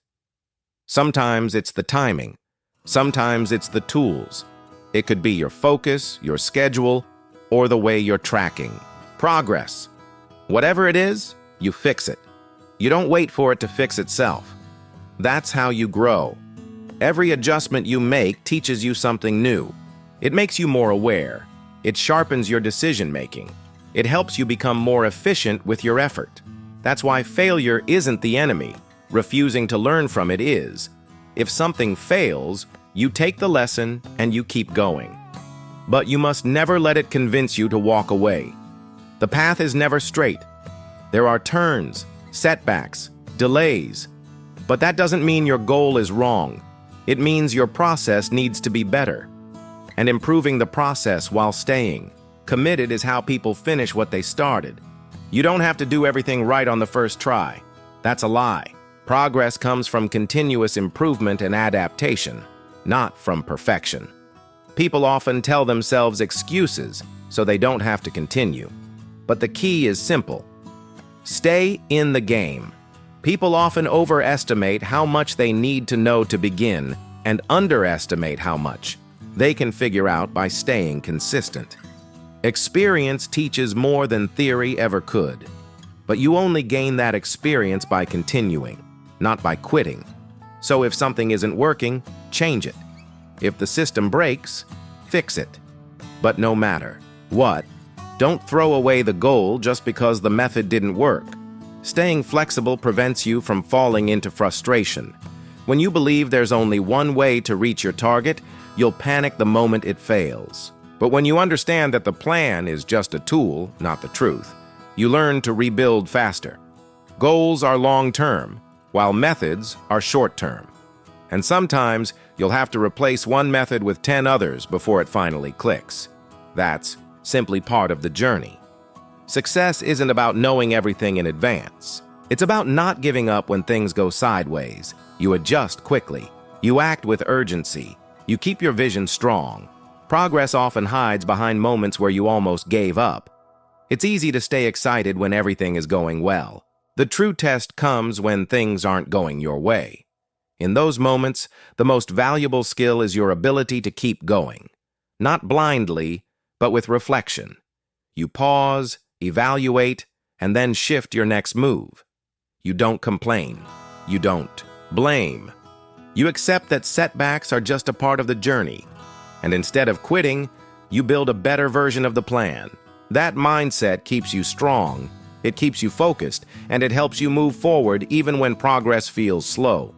Sometimes it's the timing. Sometimes it's the tools. It could be your focus, your schedule, or the way you're tracking progress. Whatever it is, you fix it. You don't wait for it to fix itself. That's how you grow. Every adjustment you make teaches you something new. It makes you more aware. It sharpens your decision-making. It helps you become more efficient with your effort. That's why failure isn't the enemy. Refusing to learn from it is. If something fails, you take the lesson and you keep going. But you must never let it convince you to walk away. The path is never straight. There are turns, setbacks, delays. But that doesn't mean your goal is wrong. It means your process needs to be better. And improving the process while staying committed is how people finish what they started. You don't have to do everything right on the first try. That's a lie. Progress comes from continuous improvement and adaptation, not from perfection. People often tell themselves excuses so they don't have to continue. But the key is simple. Stay in the game. People often overestimate how much they need to know to begin and underestimate how much they can figure out by staying consistent. Experience teaches more than theory ever could, but you only gain that experience by continuing, not by quitting. So if something isn't working, change it. If the system breaks, fix it. But no matter what, don't throw away the goal just because the method didn't work. Staying flexible prevents you from falling into frustration. When you believe there's only one way to reach your target, you'll panic the moment it fails. But when you understand that the plan is just a tool, not the truth, you learn to rebuild faster. Goals are long-term, while methods are short-term. And sometimes you'll have to replace one method with 10 others before it finally clicks. That's simply part of the journey. Success isn't about knowing everything in advance. It's about not giving up when things go sideways. You adjust quickly. You act with urgency. You keep your vision strong. Progress often hides behind moments where you almost gave up. It's easy to stay excited when everything is going well. The true test comes when things aren't going your way. In those moments, the most valuable skill is your ability to keep going. Not blindly, but with reflection. You pause, evaluate, and then shift your next move. You don't complain. You don't blame. You accept that setbacks are just a part of the journey. And instead of quitting, you build a better version of the plan. That mindset keeps you strong, it keeps you focused, and it helps you move forward even when progress feels slow.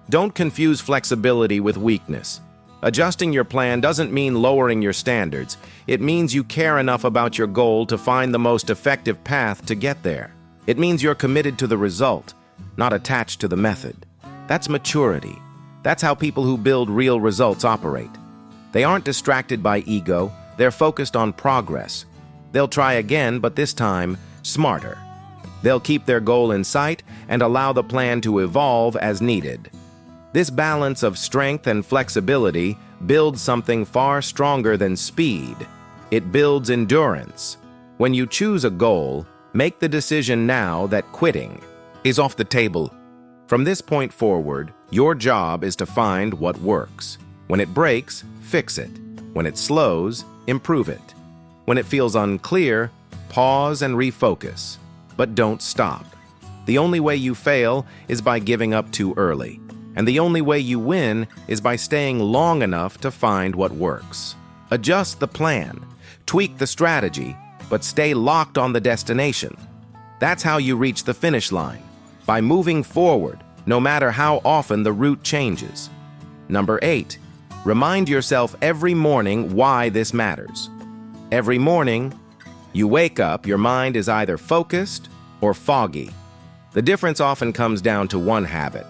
Don't confuse flexibility with weakness. Adjusting your plan doesn't mean lowering your standards. It means you care enough about your goal to find the most effective path to get there. It means you're committed to the result, not attached to the method. That's maturity. That's how people who build real results operate. They aren't distracted by ego. They're focused on progress. They'll try again, but this time, smarter. They'll keep their goal in sight and allow the plan to evolve as needed. This balance of strength and flexibility builds something far stronger than speed. It builds endurance. When you choose a goal, make the decision now that quitting is off the table. From this point forward, your job is to find what works. When it breaks, fix it. When it slows, improve it. When it feels unclear, pause and refocus. But don't stop. The only way you fail is by giving up too early. And the only way you win is by staying long enough to find what works. Adjust the plan, tweak the strategy, but stay locked on the destination. That's how you reach the finish line, by moving forward, no matter how often the route changes. Number 8, remind yourself every morning why this matters. Every morning, you wake up, your mind is either focused or foggy. The difference often comes down to one habit.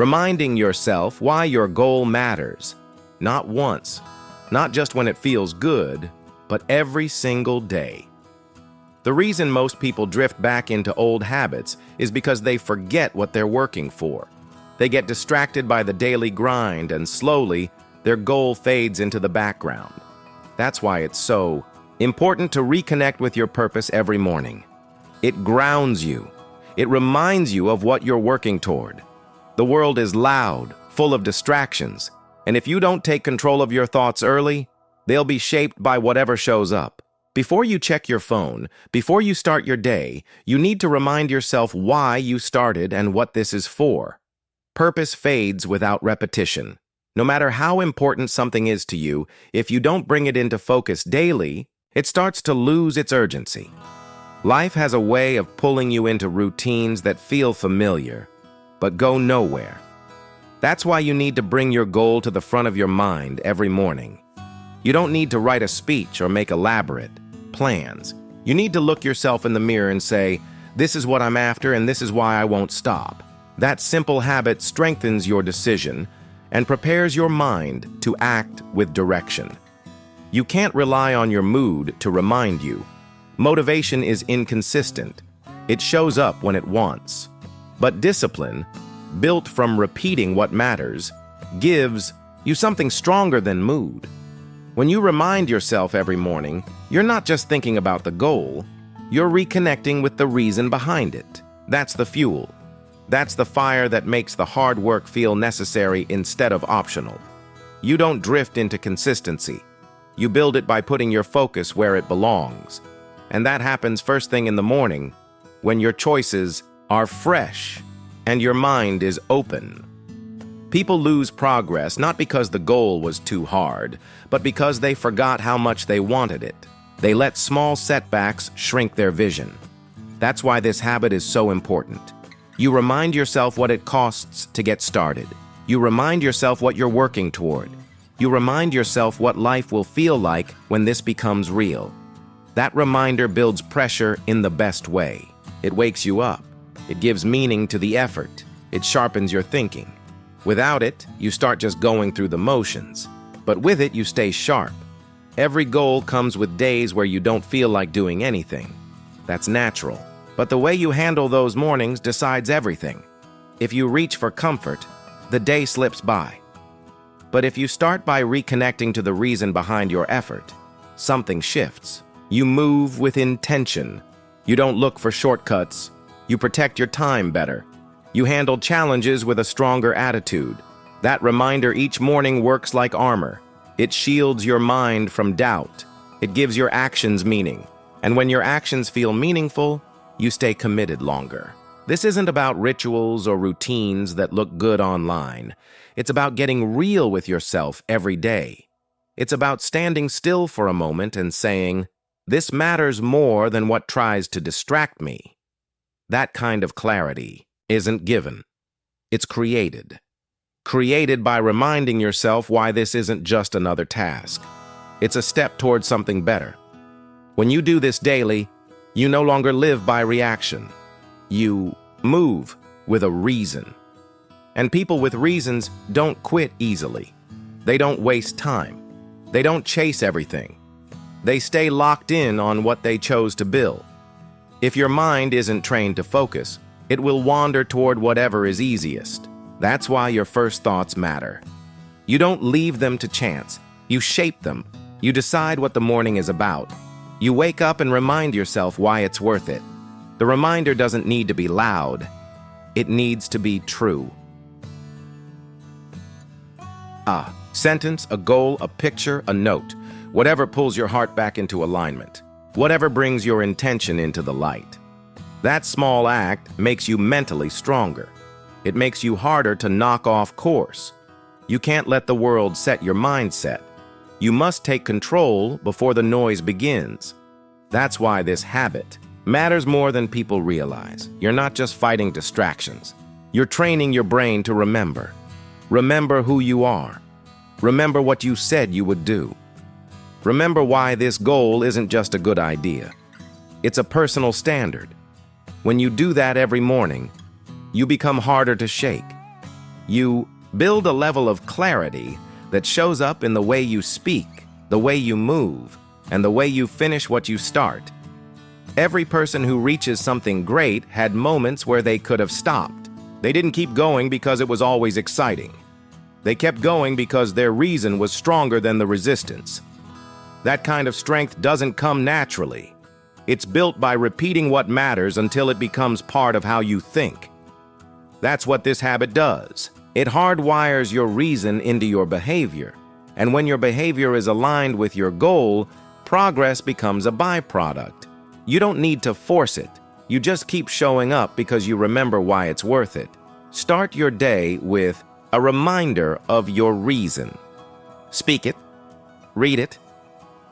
reminding yourself why your goal matters. Not once, not just when it feels good, but every single day. The reason most people drift back into old habits is because they forget what they're working for. They get distracted by the daily grind, and slowly, their goal fades into the background. That's why it's so important to reconnect with your purpose every morning. It grounds you. It reminds you of what you're working toward. The world is loud, full of distractions, and if you don't take control of your thoughts early, they'll be shaped by whatever shows up. Before you check your phone, before you start your day, you need to remind yourself why you started and what this is for. Purpose fades without repetition. No matter how important something is to you, if you don't bring it into focus daily, it starts to lose its urgency. Life has a way of pulling you into routines that feel familiar, but go nowhere. That's why you need to bring your goal to the front of your mind every morning. You don't need to write a speech or make elaborate plans. You need to look yourself in the mirror and say, "This is what I'm after and this is why I won't stop." That simple habit strengthens your decision and prepares your mind to act with direction. You can't rely on your mood to remind you. Motivation is inconsistent. It shows up when it wants. But discipline, built from repeating what matters, gives you something stronger than mood. When you remind yourself every morning, you're not just thinking about the goal, you're reconnecting with the reason behind it. That's the fuel. That's the fire that makes the hard work feel necessary instead of optional. You don't drift into consistency. You build it by putting your focus where it belongs. And that happens first thing in the morning, when your choices are fresh and your mind is open. People lose progress not because the goal was too hard, but because they forgot how much they wanted it. They let small setbacks shrink their vision. That's why this habit is so important. You remind yourself what it costs to get started. You remind yourself what you're working toward. You remind yourself what life will feel like when this becomes real. That reminder builds pressure in the best way. It wakes you up. It gives meaning to the effort. It sharpens your thinking. Without it, you start just going through the motions. But with it, you stay sharp. Every goal comes with days where you don't feel like doing anything. That's natural. But the way you handle those mornings decides everything. If you reach for comfort, the day slips by. But if you start by reconnecting to the reason behind your effort, something shifts. You move with intention. You don't look for shortcuts. You protect your time better. You handle challenges with a stronger attitude. That reminder each morning works like armor. It shields your mind from doubt. It gives your actions meaning. And when your actions feel meaningful, you stay committed longer. This isn't about rituals or routines that look good online. It's about getting real with yourself every day. It's about standing still for a moment and saying, "This matters more than what tries to distract me." That kind of clarity isn't given. It's created. Created by reminding yourself why this isn't just another task. It's a step towards something better. When you do this daily, you no longer live by reaction. You move with a reason. And people with reasons don't quit easily. They don't waste time. They don't chase everything. They stay locked in on what they chose to build. If your mind isn't trained to focus, it will wander toward whatever is easiest. That's why your first thoughts matter. You don't leave them to chance. You shape them. You decide what the morning is about. You wake up and remind yourself why it's worth it. The reminder doesn't need to be loud. It needs to be true. A sentence, a goal, a picture, a note. Whatever pulls your heart back into alignment. Whatever brings your intention into the light. That small act makes you mentally stronger. It makes you harder to knock off course. You can't let the world set your mindset. You must take control before the noise begins. That's why this habit matters more than people realize. You're not just fighting distractions. You're training your brain to remember. Remember who you are. Remember what you said you would do. Remember why this goal isn't just a good idea. It's a personal standard. When you do that every morning, you become harder to shake. You build a level of clarity that shows up in the way you speak, the way you move, and the way you finish what you start. Every person who reaches something great had moments where they could have stopped. They didn't keep going because it was always exciting. They kept going because their reason was stronger than the resistance. That kind of strength doesn't come naturally. It's built by repeating what matters until it becomes part of how you think. That's what this habit does. It hardwires your reason into your behavior. And when your behavior is aligned with your goal, progress becomes a byproduct. You don't need to force it. You just keep showing up because you remember why it's worth it. Start your day with a reminder of your reason. Speak it, read it,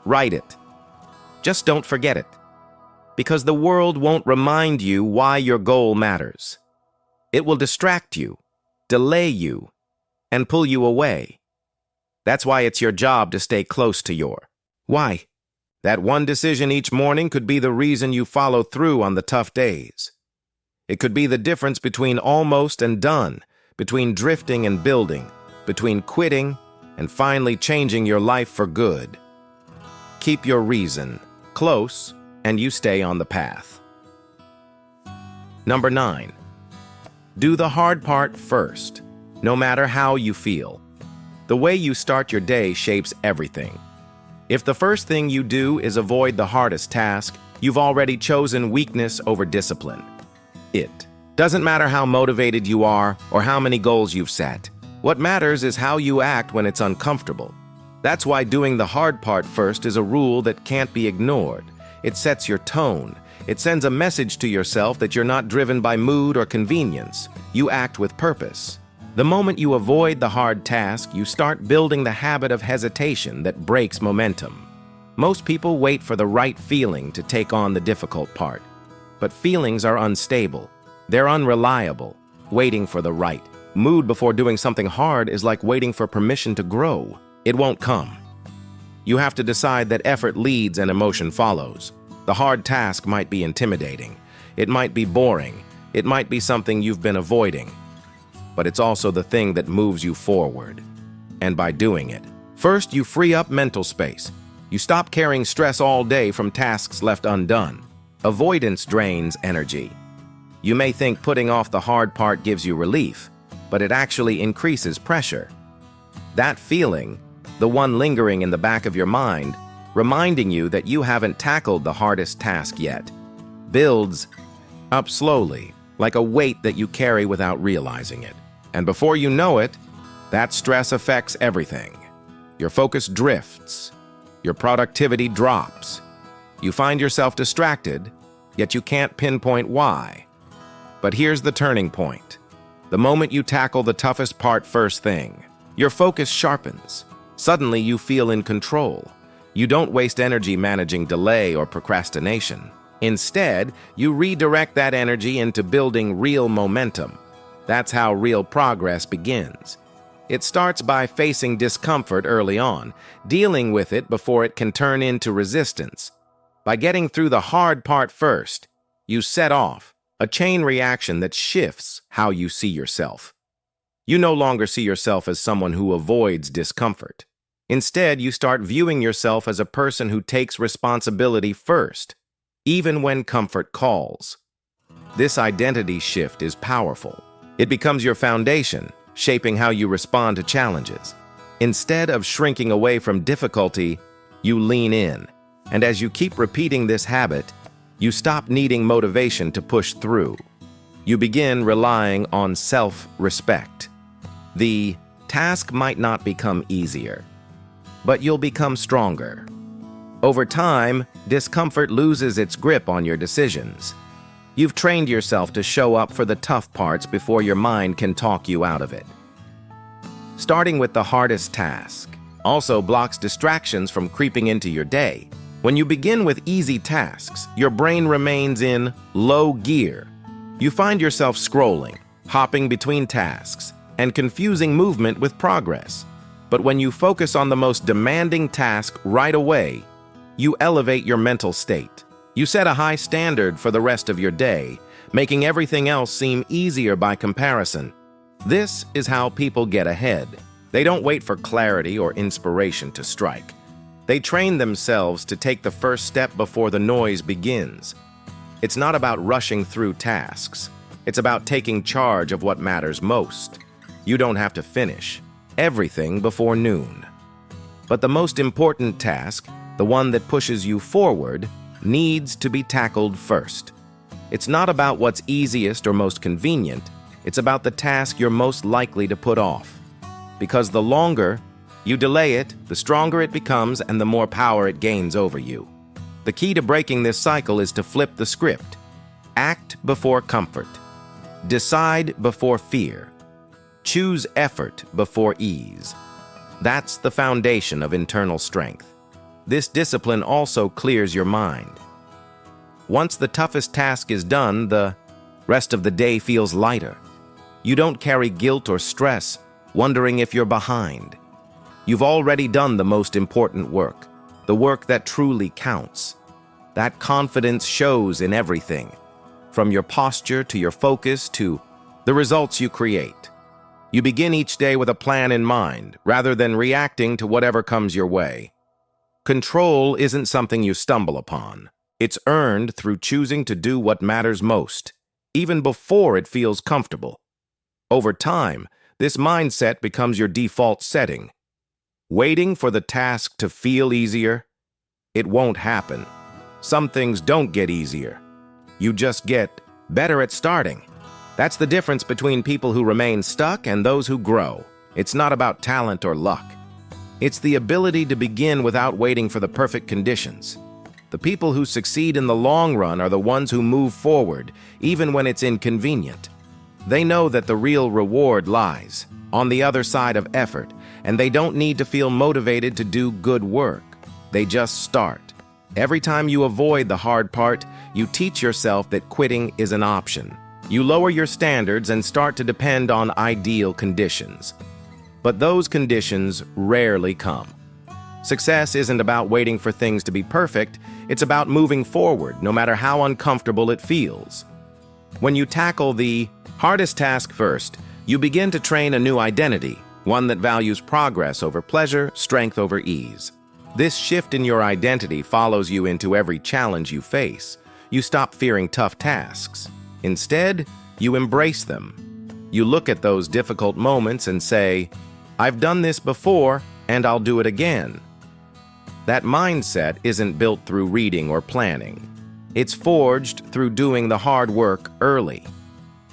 write it. Just don't forget it. Because the world won't remind you why your goal matters. It will distract you, delay you, and pull you away. That's why it's your job to stay close to your why. That one decision each morning could be the reason you follow through on the tough days. It could be the difference between almost and done, between drifting and building, between quitting and finally changing your life for good. Keep your reason close and you stay on the path. Number 9. Do the hard part first, no matter how you feel. The way you start your day shapes everything. If the first thing you do is avoid the hardest task, you've already chosen weakness over discipline. It doesn't matter how motivated you are or how many goals you've set. What matters is how you act when it's uncomfortable. That's why doing the hard part first is a rule that can't be ignored. It sets your tone. It sends a message to yourself that you're not driven by mood or convenience. You act with purpose. The moment you avoid the hard task, you start building the habit of hesitation that breaks momentum. Most people wait for the right feeling to take on the difficult part. But feelings are unstable. They're unreliable. Waiting for the right mood before doing something hard is like waiting for permission to grow. It won't come. You have to decide that effort leads and emotion follows. The hard task might be intimidating. It might be boring. It might be something you've been avoiding. But it's also the thing that moves you forward. And by doing it, first you free up mental space. You stop carrying stress all day from tasks left undone. Avoidance drains energy. You may think putting off the hard part gives you relief, but it actually increases pressure. That feeling, the one lingering in the back of your mind, reminding you that you haven't tackled the hardest task yet, builds up slowly, like a weight that you carry without realizing it. And before you know it, that stress affects everything. Your focus drifts. Your productivity drops. You find yourself distracted, yet you can't pinpoint why. But here's the turning point. The moment you tackle the toughest part first thing, your focus sharpens. Suddenly you feel in control. You don't waste energy managing delay or procrastination. Instead, you redirect that energy into building real momentum. That's how real progress begins. It starts by facing discomfort early on, dealing with it before it can turn into resistance. By getting through the hard part first, you set off a chain reaction that shifts how you see yourself. You no longer see yourself as someone who avoids discomfort. Instead, you start viewing yourself as a person who takes responsibility first, even when comfort calls. This identity shift is powerful. It becomes your foundation, shaping how you respond to challenges. Instead of shrinking away from difficulty, you lean in. And as you keep repeating this habit, you stop needing motivation to push through. You begin relying on self-respect. The task might not become easier, but you'll become stronger. Over time, discomfort loses its grip on your decisions. You've trained yourself to show up for the tough parts before your mind can talk you out of it. Starting with the hardest task also blocks distractions from creeping into your day. When you begin with easy tasks, your brain remains in low gear. You find yourself scrolling, hopping between tasks, and confusing movement with progress. But when you focus on the most demanding task right away, you elevate your mental state. You set a high standard for the rest of your day, making everything else seem easier by comparison. This is how people get ahead. They don't wait for clarity or inspiration to strike. They train themselves to take the first step before the noise begins. It's not about rushing through tasks. It's about taking charge of what matters most. You don't have to finish everything before noon. But the most important task, the one that pushes you forward, needs to be tackled first. It's not about what's easiest or most convenient. It's about the task you're most likely to put off. Because the longer you delay it, the stronger it becomes and the more power it gains over you. The key to breaking this cycle is to flip the script. Act before comfort. Decide before fear. Choose effort before ease. That's the foundation of internal strength. This discipline also clears your mind. Once the toughest task is done, the rest of the day feels lighter. You don't carry guilt or stress, wondering if you're behind. You've already done the most important work, the work that truly counts. That confidence shows in everything, from your posture to your focus to the results you create. You begin each day with a plan in mind, rather than reacting to whatever comes your way. Control isn't something you stumble upon. It's earned through choosing to do what matters most, even before it feels comfortable. Over time, this mindset becomes your default setting. Waiting for the task to feel easier? It won't happen. Some things don't get easier. You just get better at starting. That's the difference between people who remain stuck and those who grow. It's not about talent or luck. It's the ability to begin without waiting for the perfect conditions. The people who succeed in the long run are the ones who move forward, even when it's inconvenient. They know that the real reward lies on the other side of effort, and they don't need to feel motivated to do good work. They just start. Every time you avoid the hard part, you teach yourself that quitting is an option. You lower your standards and start to depend on ideal conditions. But those conditions rarely come. Success isn't about waiting for things to be perfect, it's about moving forward, no matter how uncomfortable it feels. When you tackle the hardest task first, you begin to train a new identity, one that values progress over pleasure, strength over ease. This shift in your identity follows you into every challenge you face. You stop fearing tough tasks. Instead, you embrace them. You look at those difficult moments and say, "I've done this before, and I'll do it again." That mindset isn't built through reading or planning. It's forged through doing the hard work early.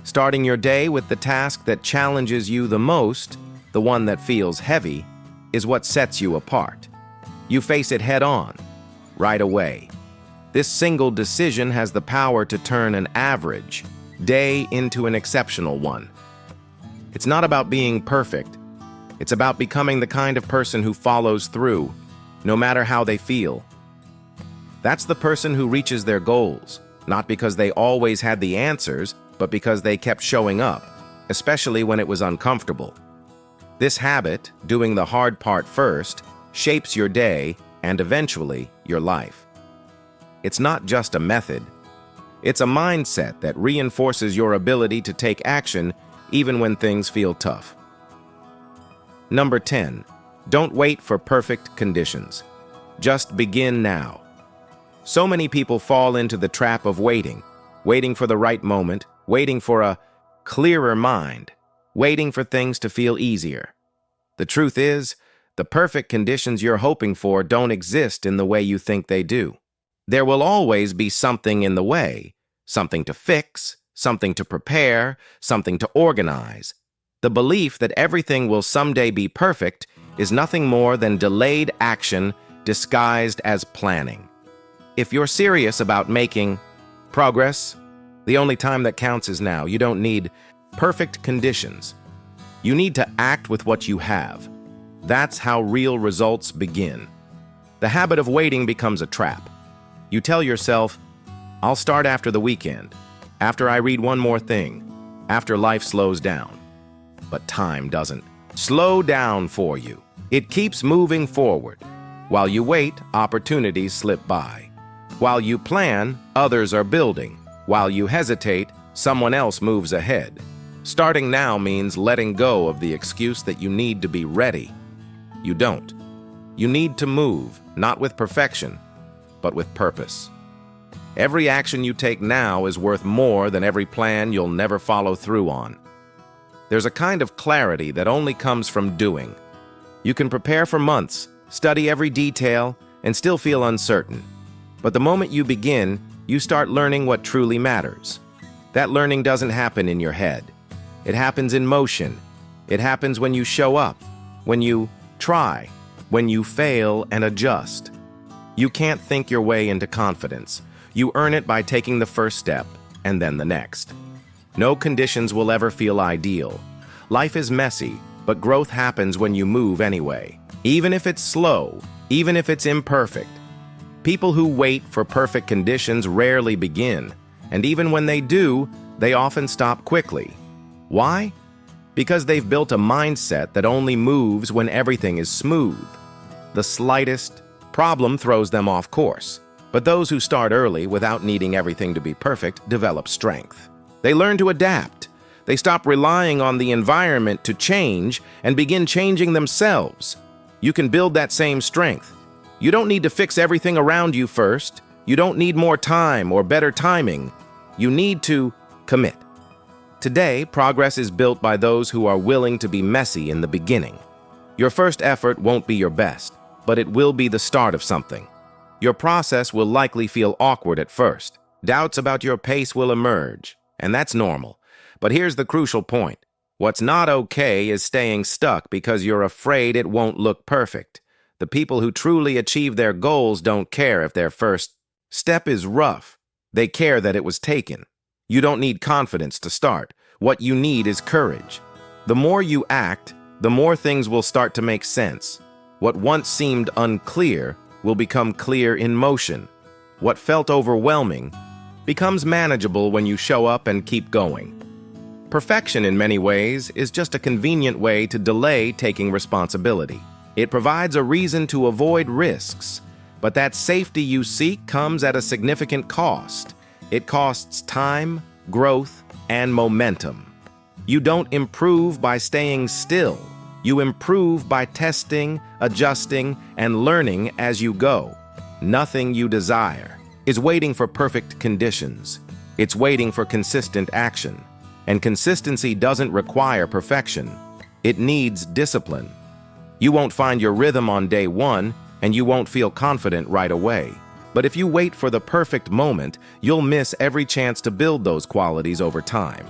Starting your day with the task that challenges you the most, the one that feels heavy, is what sets you apart. You face it head on, right away. This single decision has the power to turn an average day into an exceptional one. It's not about being perfect. It's about becoming the kind of person who follows through, no matter how they feel. That's the person who reaches their goals, not because they always had the answers, but because they kept showing up, especially when it was uncomfortable. This habit, doing the hard part first, shapes your day and eventually your life. It's not just a method. It's a mindset that reinforces your ability to take action even when things feel tough. Number 10. Don't wait for perfect conditions. Just begin now. So many people fall into the trap of waiting for the right moment, waiting for a clearer mind, waiting for things to feel easier. The truth is, the perfect conditions you're hoping for don't exist in the way you think they do. There will always be something in the way, something to fix, something to prepare, something to organize. The belief that everything will someday be perfect is nothing more than delayed action disguised as planning. If you're serious about making progress, the only time that counts is now. You don't need perfect conditions. You need to act with what you have. That's how real results begin. The habit of waiting becomes a trap. You tell yourself, "I'll start after the weekend, after I read one more thing, after life slows down." But time doesn't slow down for you. It keeps moving forward. While you wait, opportunities slip by. While you plan, others are building. While you hesitate, someone else moves ahead. Starting now means letting go of the excuse that you need to be ready. You don't. You need to move, not with perfection, but with purpose. Every action you take now is worth more than every plan you'll never follow through on. There's a kind of clarity that only comes from doing. You can prepare for months, study every detail, and still feel uncertain. But the moment you begin, you start learning what truly matters. That learning doesn't happen in your head. It happens in motion. It happens when you show up, when you try, when you fail and adjust. You can't think your way into confidence. You earn it by taking the first step, and then the next. No conditions will ever feel ideal. Life is messy, but growth happens when you move anyway. Even if it's slow, even if it's imperfect. People who wait for perfect conditions rarely begin, and even when they do, they often stop quickly. Why? Because they've built a mindset that only moves when everything is smooth. The slightest problem throws them off course. But those who start early without needing everything to be perfect develop strength. They learn to adapt. They stop relying on the environment to change and begin changing themselves. You can build that same strength. You don't need to fix everything around you first. You don't need more time or better timing. You need to commit. Today, progress is built by those who are willing to be messy in the beginning. Your first effort won't be your best, but it will be the start of something. Your process will likely feel awkward at first. Doubts about your pace will emerge, and that's normal. But here's the crucial point. What's not okay is staying stuck because you're afraid it won't look perfect. The people who truly achieve their goals don't care if their first step is rough. They care that it was taken. You don't need confidence to start. What you need is courage. The more you act, the more things will start to make sense. What once seemed unclear will become clear in motion. What felt overwhelming becomes manageable when you show up and keep going. Perfection, in many ways, is just a convenient way to delay taking responsibility. It provides a reason to avoid risks, but that safety you seek comes at a significant cost. It costs time, growth, and momentum. You don't improve by staying still. You improve by testing, adjusting, and learning as you go. Nothing you desire is waiting for perfect conditions. It's waiting for consistent action. And consistency doesn't require perfection. It needs discipline. You won't find your rhythm on day one, and you won't feel confident right away. But if you wait for the perfect moment, you'll miss every chance to build those qualities over time.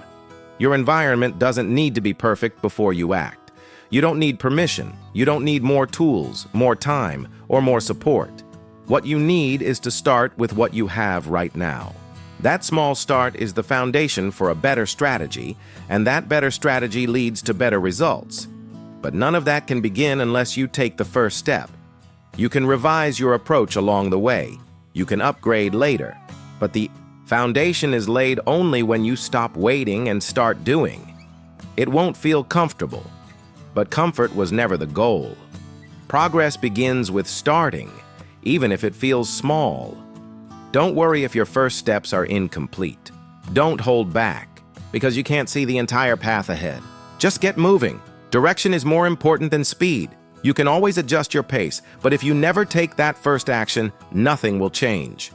Your environment doesn't need to be perfect before you act. You don't need permission. You don't need more tools, more time, or more support. What you need is to start with what you have right now. That small start is the foundation for a better strategy, and that better strategy leads to better results. But none of that can begin unless you take the first step. You can revise your approach along the way. You can upgrade later. But the foundation is laid only when you stop waiting and start doing. It won't feel comfortable, but comfort was never the goal. Progress begins with starting, even if it feels small. Don't worry if your first steps are incomplete. Don't hold back, because you can't see the entire path ahead. Just get moving. Direction is more important than speed. You can always adjust your pace, but if you never take that first action, nothing will change.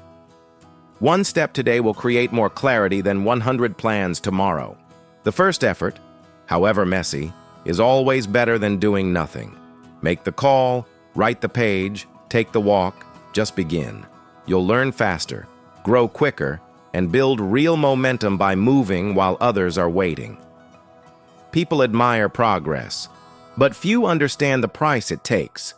One step today will create more clarity than 100 plans tomorrow. The first effort, however messy, is always better than doing nothing. Make the call, write the page, take the walk, just begin. You'll learn faster, grow quicker, and build real momentum by moving while others are waiting. People admire progress, but few understand the price it takes.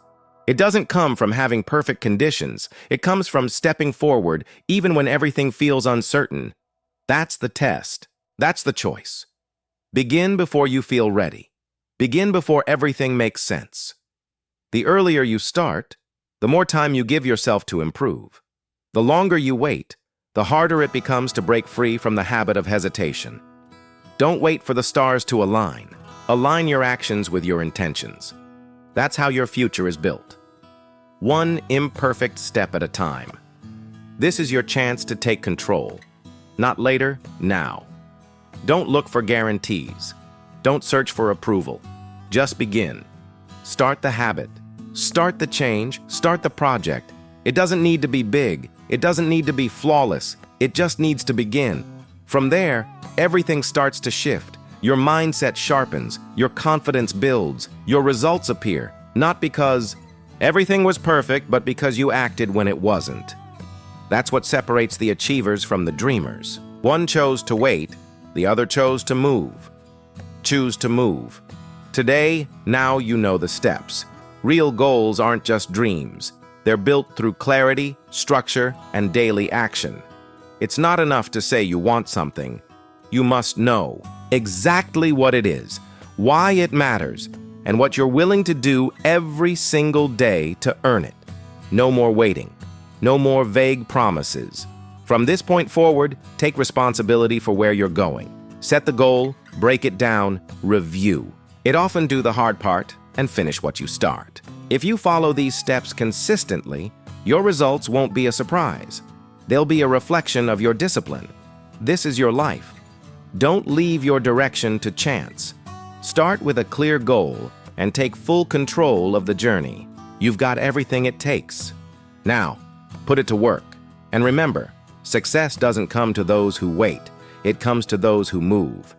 It doesn't come from having perfect conditions. It comes from stepping forward even when everything feels uncertain. That's the test. That's the choice. Begin before you feel ready. Begin before everything makes sense. The earlier you start, the more time you give yourself to improve. The longer you wait, the harder it becomes to break free from the habit of hesitation. Don't wait for the stars to align. Align your actions with your intentions. That's how your future is built. One imperfect step at a time. This is your chance to take control. Not later, now. Don't look for guarantees. Don't search for approval. Just begin. Start the habit. Start the change. Start the project. It doesn't need to be big. It doesn't need to be flawless. It just needs to begin. From there, everything starts to shift. Your mindset sharpens. Your confidence builds. Your results appear. Not because everything was perfect, but because you acted when it wasn't. That's what separates the achievers from the dreamers. One chose to wait. The other chose to move. Choose to move. Today, now you know the steps. Real goals aren't just dreams. They're built through clarity, structure, and daily action. It's not enough to say you want something. You must know exactly what it is, why it matters, and what you're willing to do every single day to earn it. No more waiting. No more vague promises. From this point forward, take responsibility for where you're going. Set the goal, break it down, review. It often do the hard part and finish what you start. If you follow these steps consistently, your results won't be a surprise. They'll be a reflection of your discipline. This is your life. Don't leave your direction to chance. Start with a clear goal and take full control of the journey. You've got everything it takes. Now, put it to work. And remember, success doesn't come to those who wait. It comes to those who move.